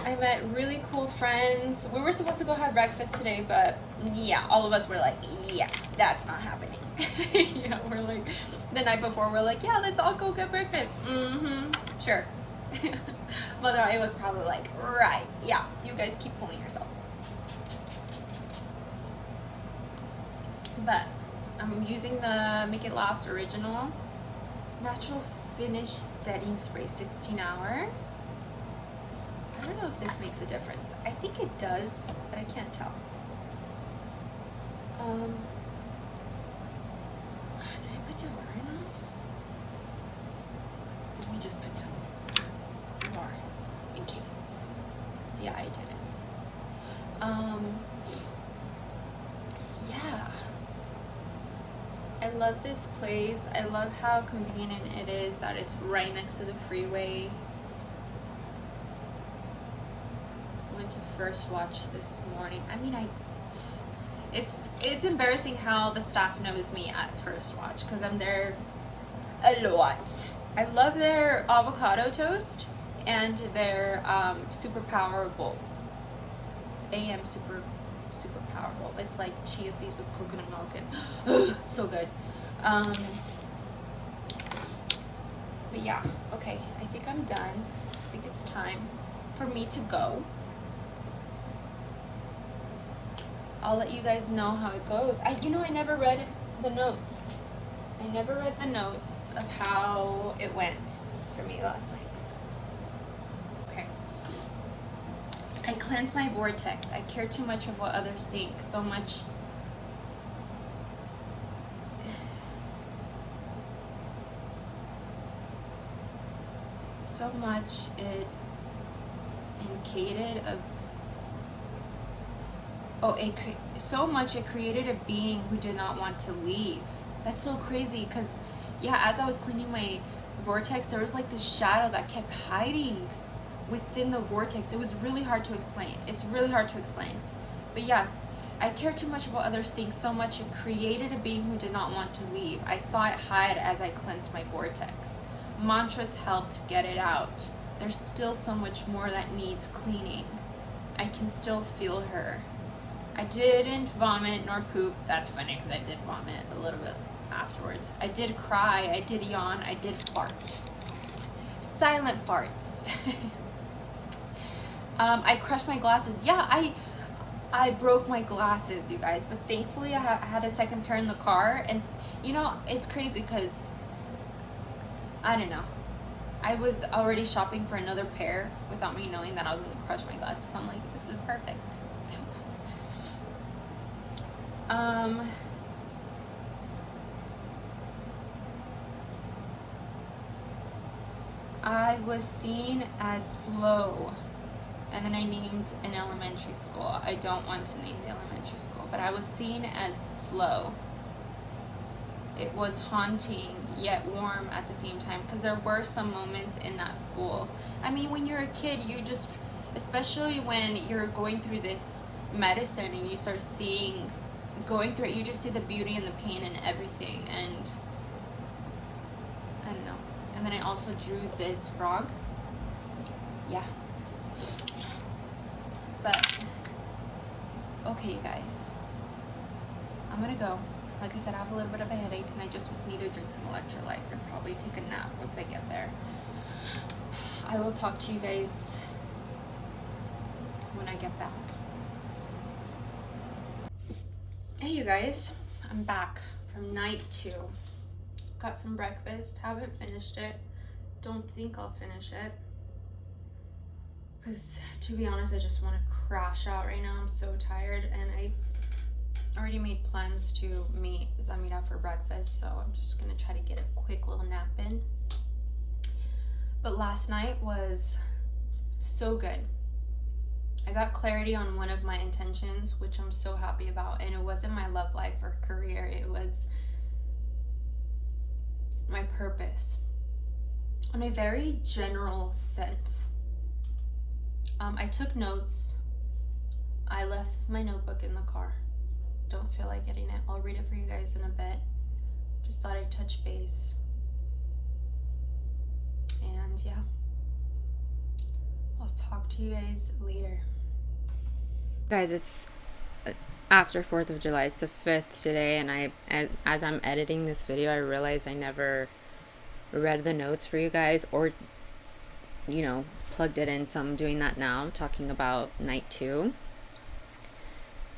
I met really cool friends. We were supposed to go have breakfast today, but yeah, all of us were like, yeah, that's not happening. Yeah, we're like, the night before, we're like, yeah, let's all go get breakfast. Sure. Mother I was probably like, right, yeah, you guys keep fooling yourselves. But I'm using the Make It Last Original Natural Finish Setting Spray 16 hour. I don't know if this makes a difference. I think it does, but I can't tell. Did I put deodorant on? Let me just put some more in case. Yeah, I didn't. Yeah. I love this place. I love how convenient it is that it's right next to the freeway. Went to First Watch this morning. I mean, it's embarrassing how the staff knows me at First Watch, because I'm there a lot. I love their avocado toast and their super power bowl. AM super power bowl. It's like chia seeds with coconut milk, and it's so good. But yeah, okay, I think I'm done. I think it's time for me to go. I'll let you guys know how it goes. I never read the notes. I never read the notes of how it went for me last night. Okay. I cleanse my vortex. I care too much of what others think. So much. So much it indicated of. So much it created a being who did not want to leave. That's so crazy, because yeah, as I was cleaning my vortex, there was like this shadow that kept hiding within the vortex. It was really hard to explain. It's really hard to explain. But yes, I care too much about others' things. So much it created a being who did not want to leave. I saw it hide as I cleansed my vortex. Mantras helped get it out. There's still so much more that needs cleaning. I can still feel her. I didn't vomit nor poop. That's funny, because I did vomit a little bit afterwards. I did cry. I did yawn. I did fart. Silent farts. I crushed my glasses. Yeah, I broke my glasses, you guys. But thankfully, I had a second pair in the car. And, it's crazy because, I don't know. I was already shopping for another pair without me knowing that I was gonna crush my glasses. So I'm like, this is perfect. I was seen as slow, and then I named an elementary school. I don't want to name the elementary school, but I was seen as slow. It was haunting yet warm at the same time, because there were some moments in that school. I mean, when you're a kid, you just, especially when you're going through this medicine and you start going through it, you just see the beauty and the pain and everything. And I don't know. And then I also drew this frog. Yeah. But okay, you guys, I'm gonna go. Like I said, I have a little bit of a headache and I just need to drink some electrolytes and probably take a nap once I get there. I will talk to you guys when I get back. Hey you guys, I'm back from night 2. Got some breakfast, haven't finished it. Don't think I'll finish it. Because to be honest, I just want to crash out right now. I'm so tired, and I already made plans to meet Zamira for breakfast, so I'm just gonna try to get a quick little nap in. But last night was so good. I got clarity on one of my intentions, which I'm so happy about, and it wasn't my love life or career, it was my purpose on a very general sense. I took notes. I left my notebook in the car. Don't feel like getting it. I'll read it for you guys in a bit. Just thought I'd touch base. And yeah, I'll talk to you guys later. Guys, it's after 4th of July. It's the 5th today, and as I'm editing this video, I realized I never read the notes for you guys, or plugged it in, so I'm doing that now, talking about night 2.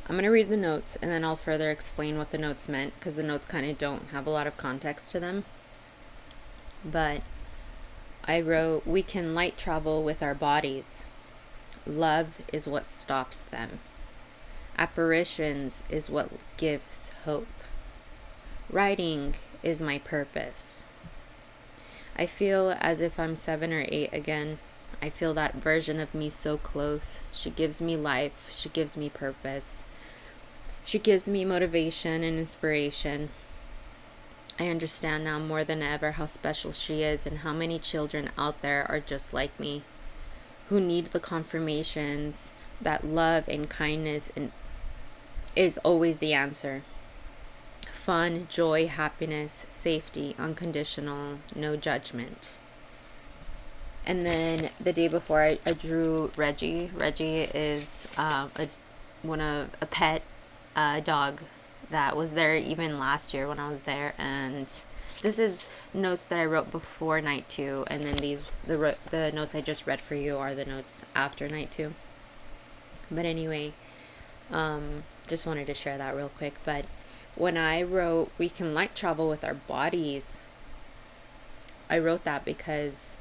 I'm going to read the notes and then I'll further explain what the notes meant, because the notes kind of don't have a lot of context to them. But I wrote, we can light travel with our bodies. Love is what stops them. Apparitions is what gives hope. Writing is my purpose. I feel as if I'm 7 or 8 again. I feel that version of me so close. She gives me life. She gives me purpose. She gives me motivation and inspiration. I understand now more than ever how special she is, and how many children out there are just like me, who need the confirmations that love and kindness is always the answer. Fun, joy, happiness, safety, unconditional, no judgment. And then the day before, I drew Reggie. Reggie is a pet dog that was there even last year when I was there. And this is notes that I wrote before night 2, and then the notes I just read for you are the notes after night 2. But anyway, just wanted to share that real quick. But when I wrote, we can light travel with our bodies, I wrote that because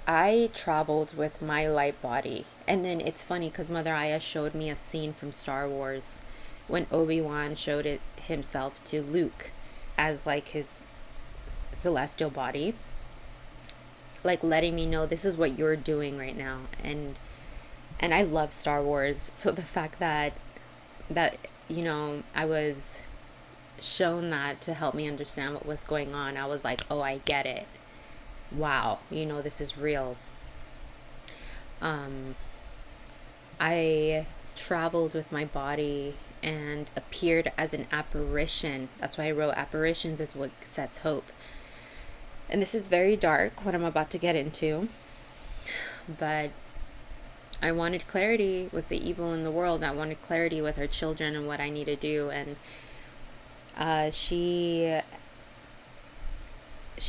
I traveled with my light body. And then it's funny because Mother Aya showed me a scene from Star Wars when Obi-Wan showed it himself to Luke as like his celestial body, like letting me know this is what you're doing right now. And I love Star Wars, so the fact that I was shown that to help me understand what was going on, I was like, oh, I get it. Wow, this is real. I traveled with my body and appeared as an apparition. That's why I wrote apparitions is what sets hope. And this is very dark, what I'm about to get into. But I wanted clarity with the evil in the world. I wanted clarity with her children and what I need to do. And she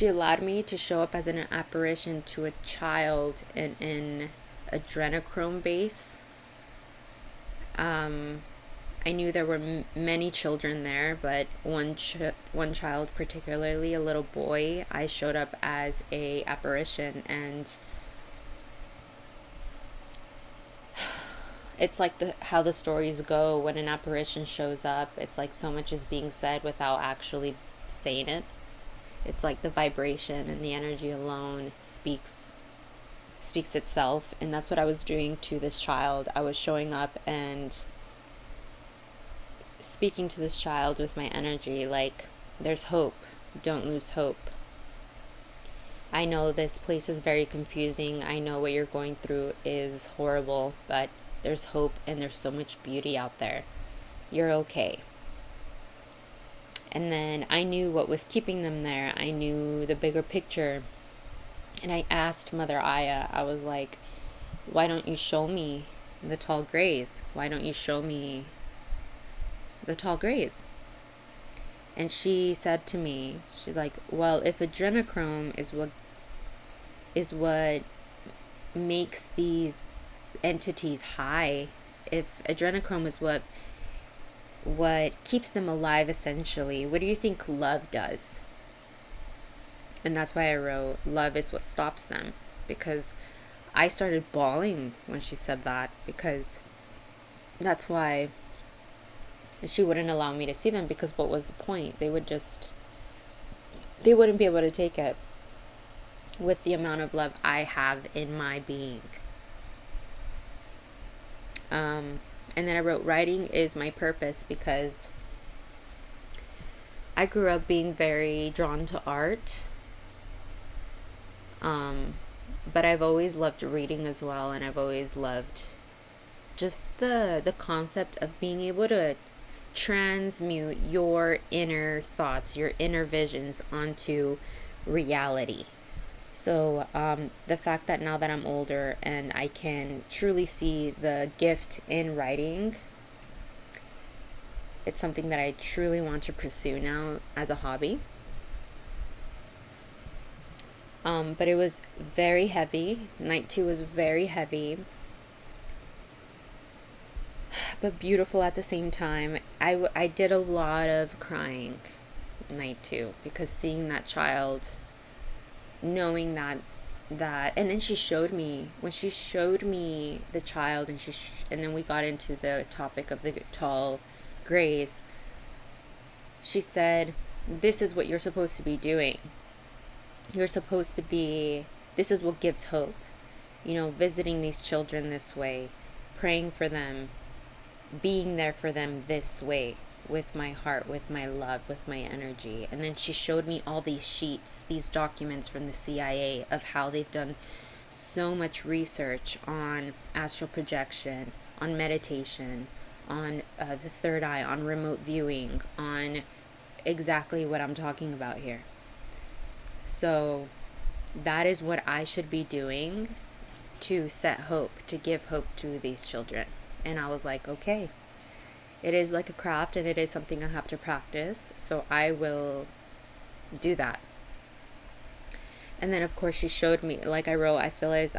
allowed me to show up as an apparition to a child in adrenochrome base. I knew there were many children there, but one child particularly, a little boy, I showed up as a apparition, and it's like how the stories go when an apparition shows up. It's like so much is being said without actually saying it. It's like the vibration and the energy alone speaks itself, and that's what I was doing to this child. I was showing up and speaking to this child with my energy, like, there's hope, don't lose hope. I know this place is very confusing, I know what you're going through is horrible, but there's hope and there's so much beauty out there. You're okay. And then I knew what was keeping them there. I knew the bigger picture. And I asked Mother Aya, I was like, why don't you show me the tall grays? Why don't you show me the tall grays? And she said to me, she's like, well, if adrenochrome is what makes these entities high, if adrenochrome is what keeps them alive, essentially, what do you think love does? And that's why I wrote, love is what stops them, because I started bawling when she said that, because that's why she wouldn't allow me to see them, because what was the point? They wouldn't be able to take it with the amount of love I have in my being. And then I wrote, writing is my purpose, because I grew up being very drawn to art. But I've always loved reading as well, and I've always loved just the concept of being able to transmute your inner thoughts, your inner visions onto reality. So the fact that now that I'm older and I can truly see the gift in writing, it's something that I truly want to pursue now as a hobby. But it was very heavy. Night 2 was very heavy, but beautiful at the same time. I did a lot of crying night 2, because seeing that child, knowing that and then she showed me, when she showed me the child, and and then we got into the topic of the tall grays, she said, this is what you're supposed to be doing. You're supposed to be, this is what gives hope, visiting these children this way, praying for them, being there for them this way, with my heart, with my love, with my energy. And then she showed me all these sheets, these documents from the CIA of how they've done so much research on astral projection, on meditation, on the third eye, on remote viewing, on exactly what I'm talking about here. So that is what I should be doing to set hope, to give hope to these children. And I was like, okay, it is like a craft, and it is something I have to practice, so I will do that. And then of course she showed me, like I wrote, I feel as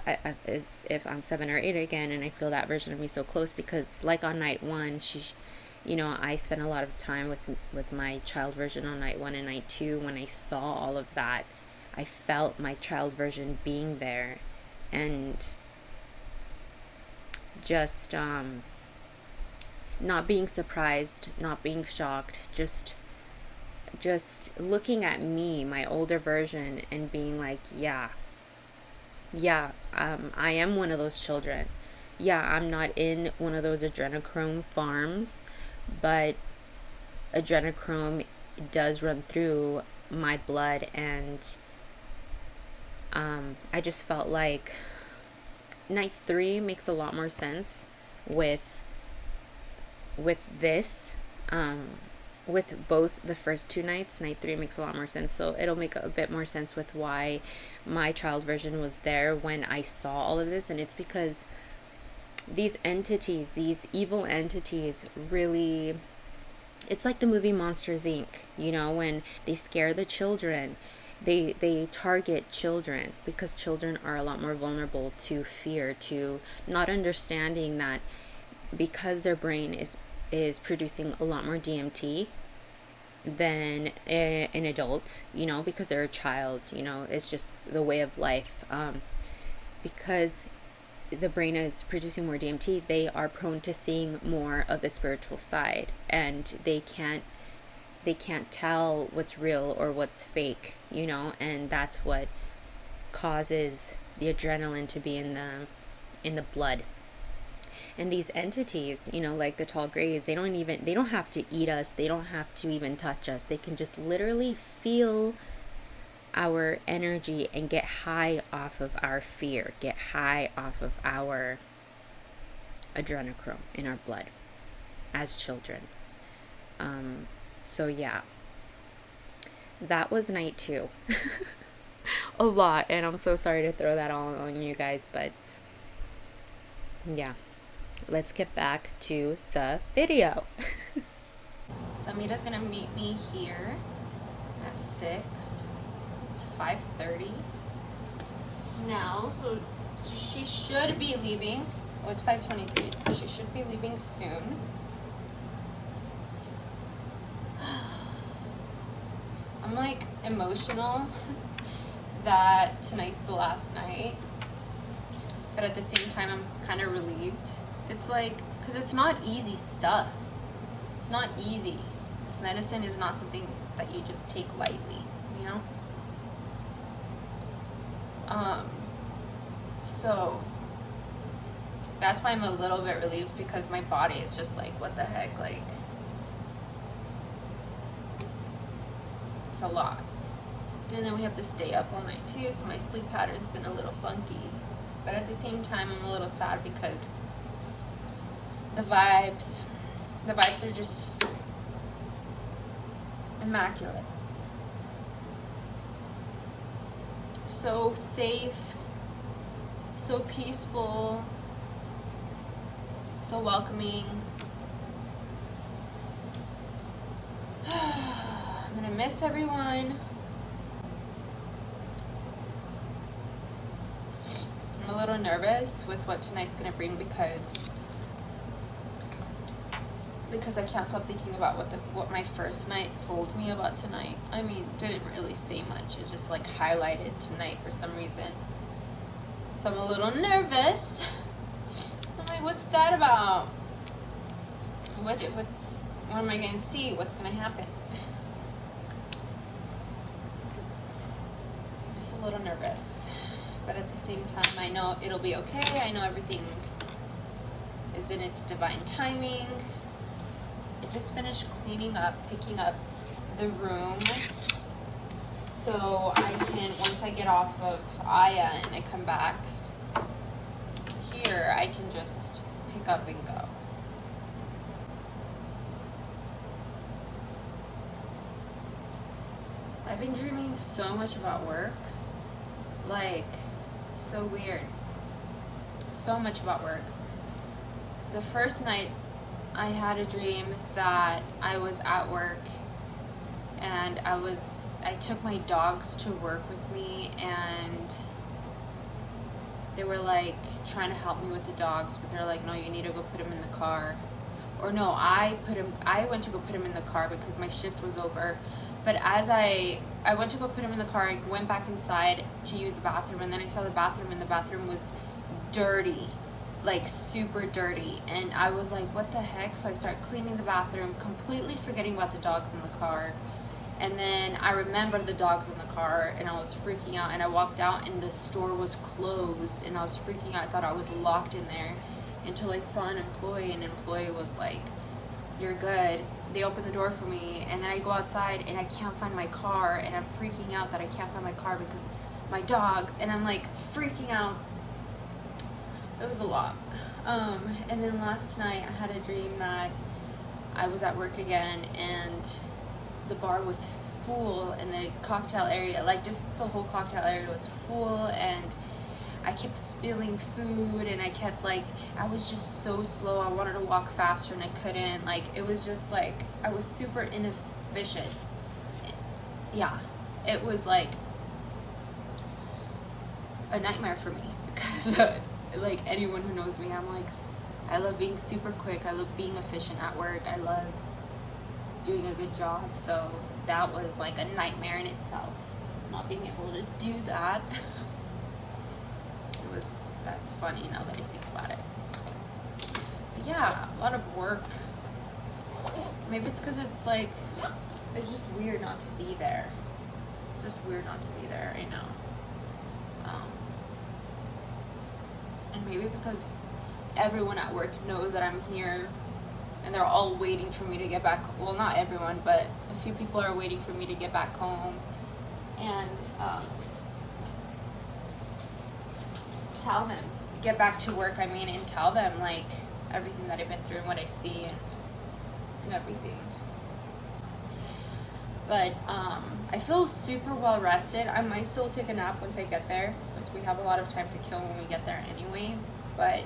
if I'm 7 or 8 again, and I feel that version of me so close, because like on night 1, I spent a lot of time with my child version on night 1 and night 2. When I saw all of that, I felt my child version being there, and just not being surprised, not being shocked, just looking at me, my older version, and being like, I am one of those children. I'm not in one of those adrenochrome farms, but adrenochrome does run through my blood, and I just felt like night 3 makes a lot more sense with this. With both the first 2 nights, night 3 makes a lot more sense. So it'll make a bit more sense with why my child version was there when I saw all of this. And it's because these entities, these evil entities, really, it's like the movie Monsters Inc. When they scare the children, they target children, because children are a lot more vulnerable to fear, to not understanding that because their brain is is producing a lot more DMT than an adult, you know, because they're a child, you know, it's just the way of life. Because the brain is producing more DMT, they are prone to seeing more of the spiritual side, and they can't tell what's real or what's fake, you know, and that's what causes the adrenaline to be in the blood. And these entities, you know, like the tall grays, they don't have to eat us, they don't have to even touch us. They can just literally feel our energy and get high off of our fear, get high off of our adrenochrome in our blood as children. So yeah, that was night 2. A lot, and I'm so sorry to throw that all on you guys, but yeah, let's get back to the video. So Amita's gonna meet me here at 6. It's 5:30 now, so she should be leaving. Oh, it's 5:23, so she should be leaving soon. I'm like emotional that tonight's the last night, but at the same time I'm kind of relieved. It's like, because it's not easy stuff. It's not easy. This medicine is not something that you just take lightly, you know? So that's why I'm a little bit relieved, because my body is just like, what the heck, like, it's a lot. And then we have to stay up all night too, so my sleep pattern's been a little funky. But at the same time, I'm a little sad because the vibes are just immaculate. So safe, so peaceful, so welcoming. I'm gonna miss everyone. I'm a little nervous with what tonight's gonna bring because I can't stop thinking about what my first night told me about tonight. I mean, didn't really say much. It just like highlighted tonight for some reason. So I'm a little nervous. I'm like, what's that about? What am I gonna see? What's gonna happen? I'm just a little nervous. But at the same time, I know it'll be okay. I know everything is in its divine timing. I just finished cleaning up, picking up the room, so I can, once I get off of Aya and I come back here, I can just pick up and go. I've been dreaming so much about work, like, so weird. So much about work. The first night I had a dream that I was at work and I took my dogs to work with me, and they were like trying to help me with the dogs, but they're like, no, you need to go put him in the car. Or no, I went to go put him in the car because my shift was over. But as I went to go put him in the car, I went back inside to use the bathroom, and then I saw the bathroom, and the bathroom was dirty, like super dirty. And I was like, what the heck? So I started cleaning the bathroom, completely forgetting about the dogs in the car. And then I remembered the dogs in the car, and I was freaking out. And I walked out, and the store was closed, and I was freaking out. I thought I was locked in there until I saw an employee, and an employee was like, you're good. They opened the door for me, and then I go outside, and I can't find my car, and I'm freaking out that I can't find my car because my dogs, and I'm like freaking out. It was a lot. And then last night I had a dream that I was at work again, and the bar was full, and the cocktail area, like just the whole cocktail area was full, and I kept spilling food, and I kept like, I was just so slow. I wanted to walk faster and I couldn't. Like, it was just like, I was super inefficient. Yeah, it was like a nightmare for me because like anyone who knows me, I'm like I love being super quick. I love being efficient at work. I love doing a good job. So that was like a nightmare in itself, not being able to do that. That's funny now that I think about it. But yeah, a lot of work. Maybe it's because it's like, it's just weird not to be there. Just weird not to be there right now. And maybe because everyone at work knows that I'm here and they're all waiting for me to get back. Well, not everyone, but a few people are waiting for me to get back home and tell them, get back to work, I mean, and tell them like everything that I've been through and what I see and everything. But I feel super well rested. I might still take a nap once I get there, since we have a lot of time to kill when we get there anyway. But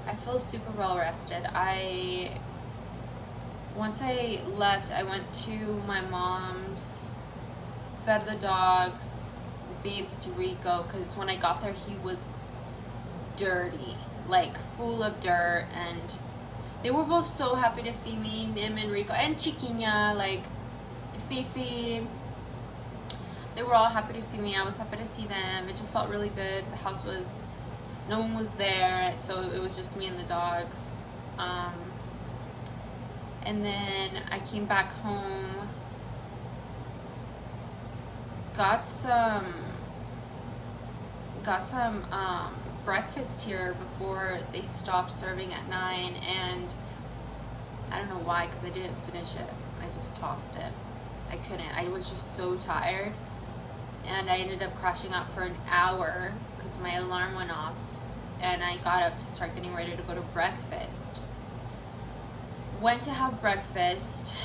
I feel super well rested. Once I left, I went to my mom's, fed the dogs, bathed Rico, because when I got there he was dirty, like full of dirt, and they were both so happy to see me, Nim and Rico, and Chiquinha, like Fifi. They were all happy to see me. I was happy to see them. It just felt really good. The house was, no one was there, so it was just me and the dogs. And then I came back home, got some breakfast here before they stopped serving at 9, and I don't know why, because I didn't finish it. I just tossed it. I couldn't. I was just so tired, and I ended up crashing out for an hour because my alarm went off, and I got up to start getting ready to go to breakfast. Went to have breakfast.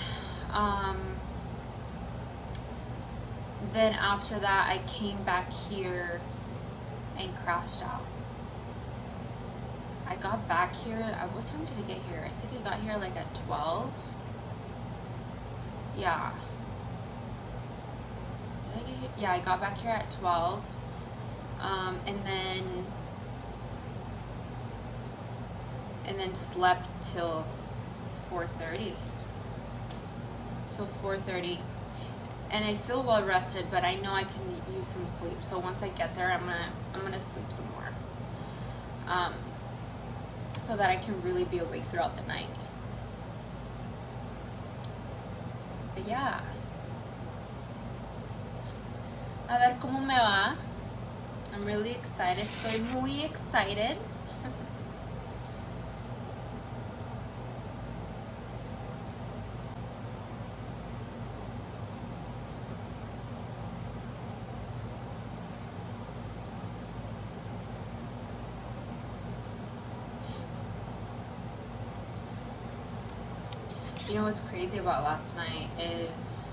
Then after that, I came back here and crashed out. I got back here, what time did I get here? I think I got here like at 12. Yeah. Did I get here? Yeah, I got back here at 12. And then slept till 4:30. Till 4:30. And I feel well rested, but I know I can use some sleep. So once I get there, I'm gonna sleep some more, so that I can really be awake throughout the night. But yeah, a ver cómo me va. I'm really excited. Estoy muy excited. You know what's crazy about last night is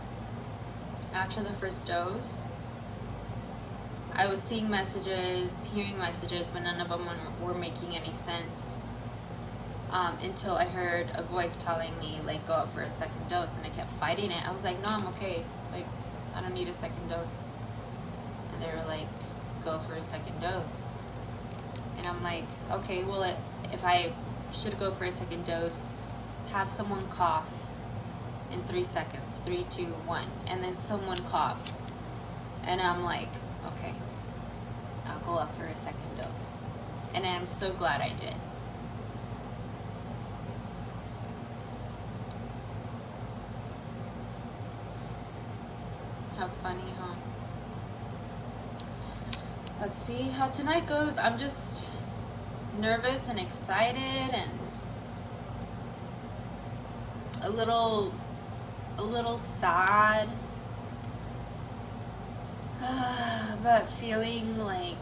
after the first dose, I was seeing messages, hearing messages, but none of them were making any sense, until I heard a voice telling me, like, go up for a second dose, and I kept fighting it. I was like, no, I'm okay. Like, I don't need a second dose. And they were like, go for a second dose. And I'm like, okay, well, if I should go for a second dose, have someone cough in 3 seconds, 3, 2, 1, and then someone coughs, and I'm like, okay, I'll go up for a second dose. And I'm so glad I did. How funny, huh? Let's see how tonight goes. I'm just nervous and excited and a little sad, but feeling like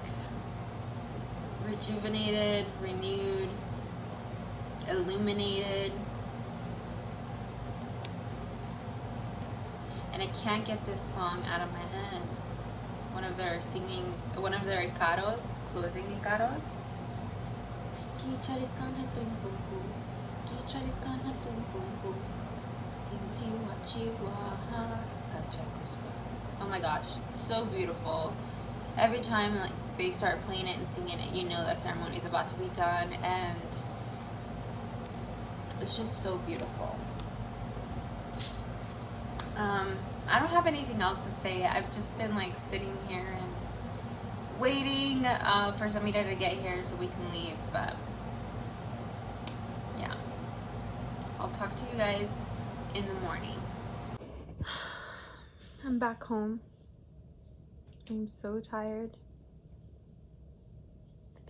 rejuvenated, renewed, illuminated. And I can't get this song out of my head. One of their icaros, closing icaros. Oh my gosh, it's so beautiful. Every time like they start playing it and singing it, you know that ceremony is about to be done, and it's just so beautiful. I don't have anything else to say. I've just been like sitting here and waiting for somebody to get here so we can leave, but yeah, I'll talk to you guys in the morning. I'm back home. I'm so tired,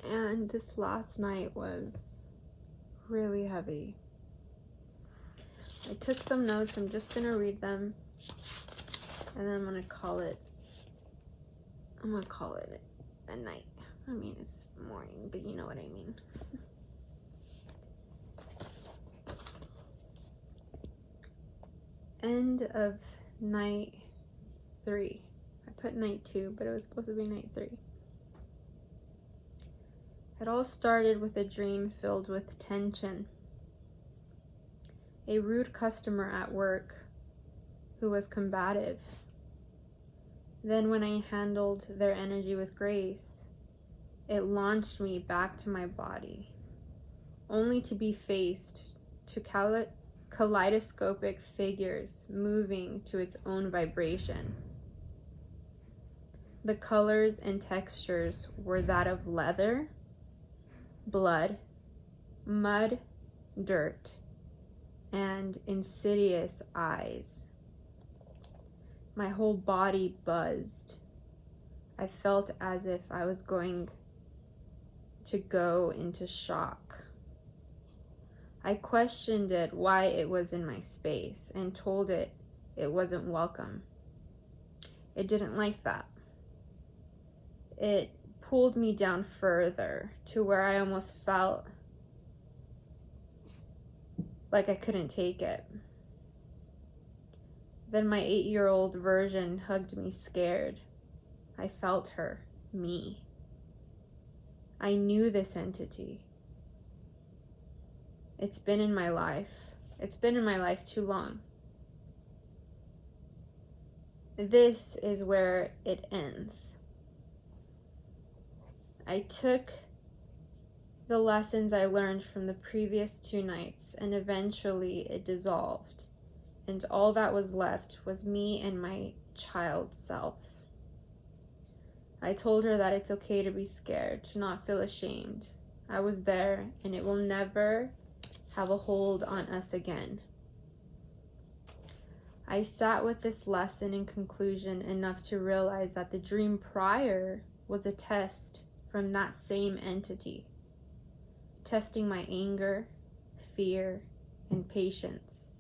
and this last night was really heavy. I took some notes. I'm just gonna read them, and then I'm gonna call it a night. I mean, it's morning, but you know what I mean. End of night 3. I put night 2, but it was supposed to be night 3. It all started with a dream filled with tension. A rude customer at work who was combative. Then when I handled their energy with grace, it launched me back to my body, only to be faced to kaleidoscopic figures moving to its own vibration. The colors and textures were that of leather, blood, mud, dirt, and insidious eyes. My whole body buzzed. I felt as if I was going to go into shock. I questioned it why it was in my space and told it it wasn't welcome. It didn't like that. It pulled me down further to where I almost felt like I couldn't take it. Then my 8-year-old version hugged me scared. I felt her, me. I knew this entity. It's been in my life. It's been in my life too long. This is where it ends. I took the lessons I learned from the previous 2 nights, and eventually it dissolved, and all that was left was me and my child self. I told her that it's okay to be scared, to not feel ashamed. I was there, and it will never have a hold on us again. I sat with this lesson in conclusion enough to realize that the dream prior was a test from that same entity, testing my anger, fear, and patience.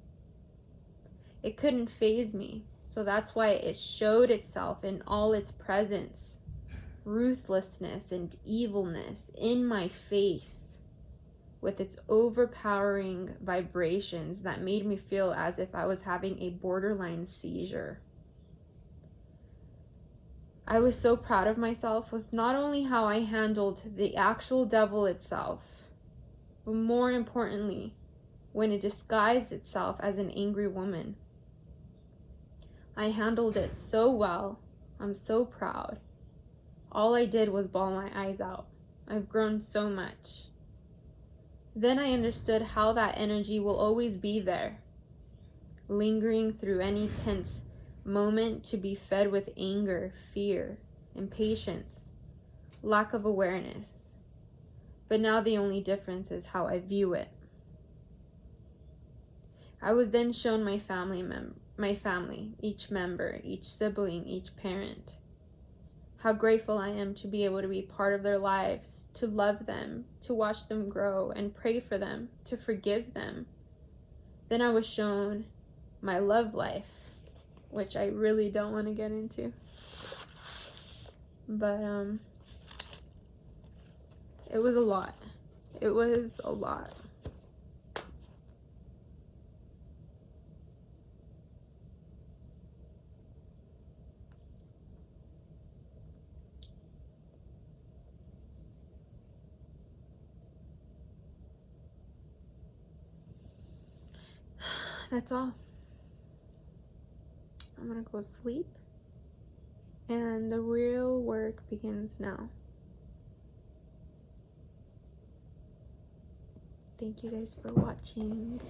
It couldn't faze me, so that's why it showed itself in all its presence, ruthlessness and evilness in my face, with its overpowering vibrations that made me feel as if I was having a borderline seizure. I was so proud of myself with not only how I handled the actual devil itself, but more importantly, when it disguised itself as an angry woman. I handled it so well. I'm so proud. All I did was bawl my eyes out. I've grown so much. Then I understood how that energy will always be there, lingering through any tense moment to be fed with anger, fear, impatience, lack of awareness. But now the only difference is how I view it. I was then shown my family, each member, each sibling, each parent. How grateful I am to be able to be part of their lives, to love them, to watch them grow and pray for them, to forgive them. Then I was shown my love life, which I really don't want to get into. But it was a lot. It was a lot. That's all. I'm gonna go sleep, and the real work begins now. Thank you guys for watching.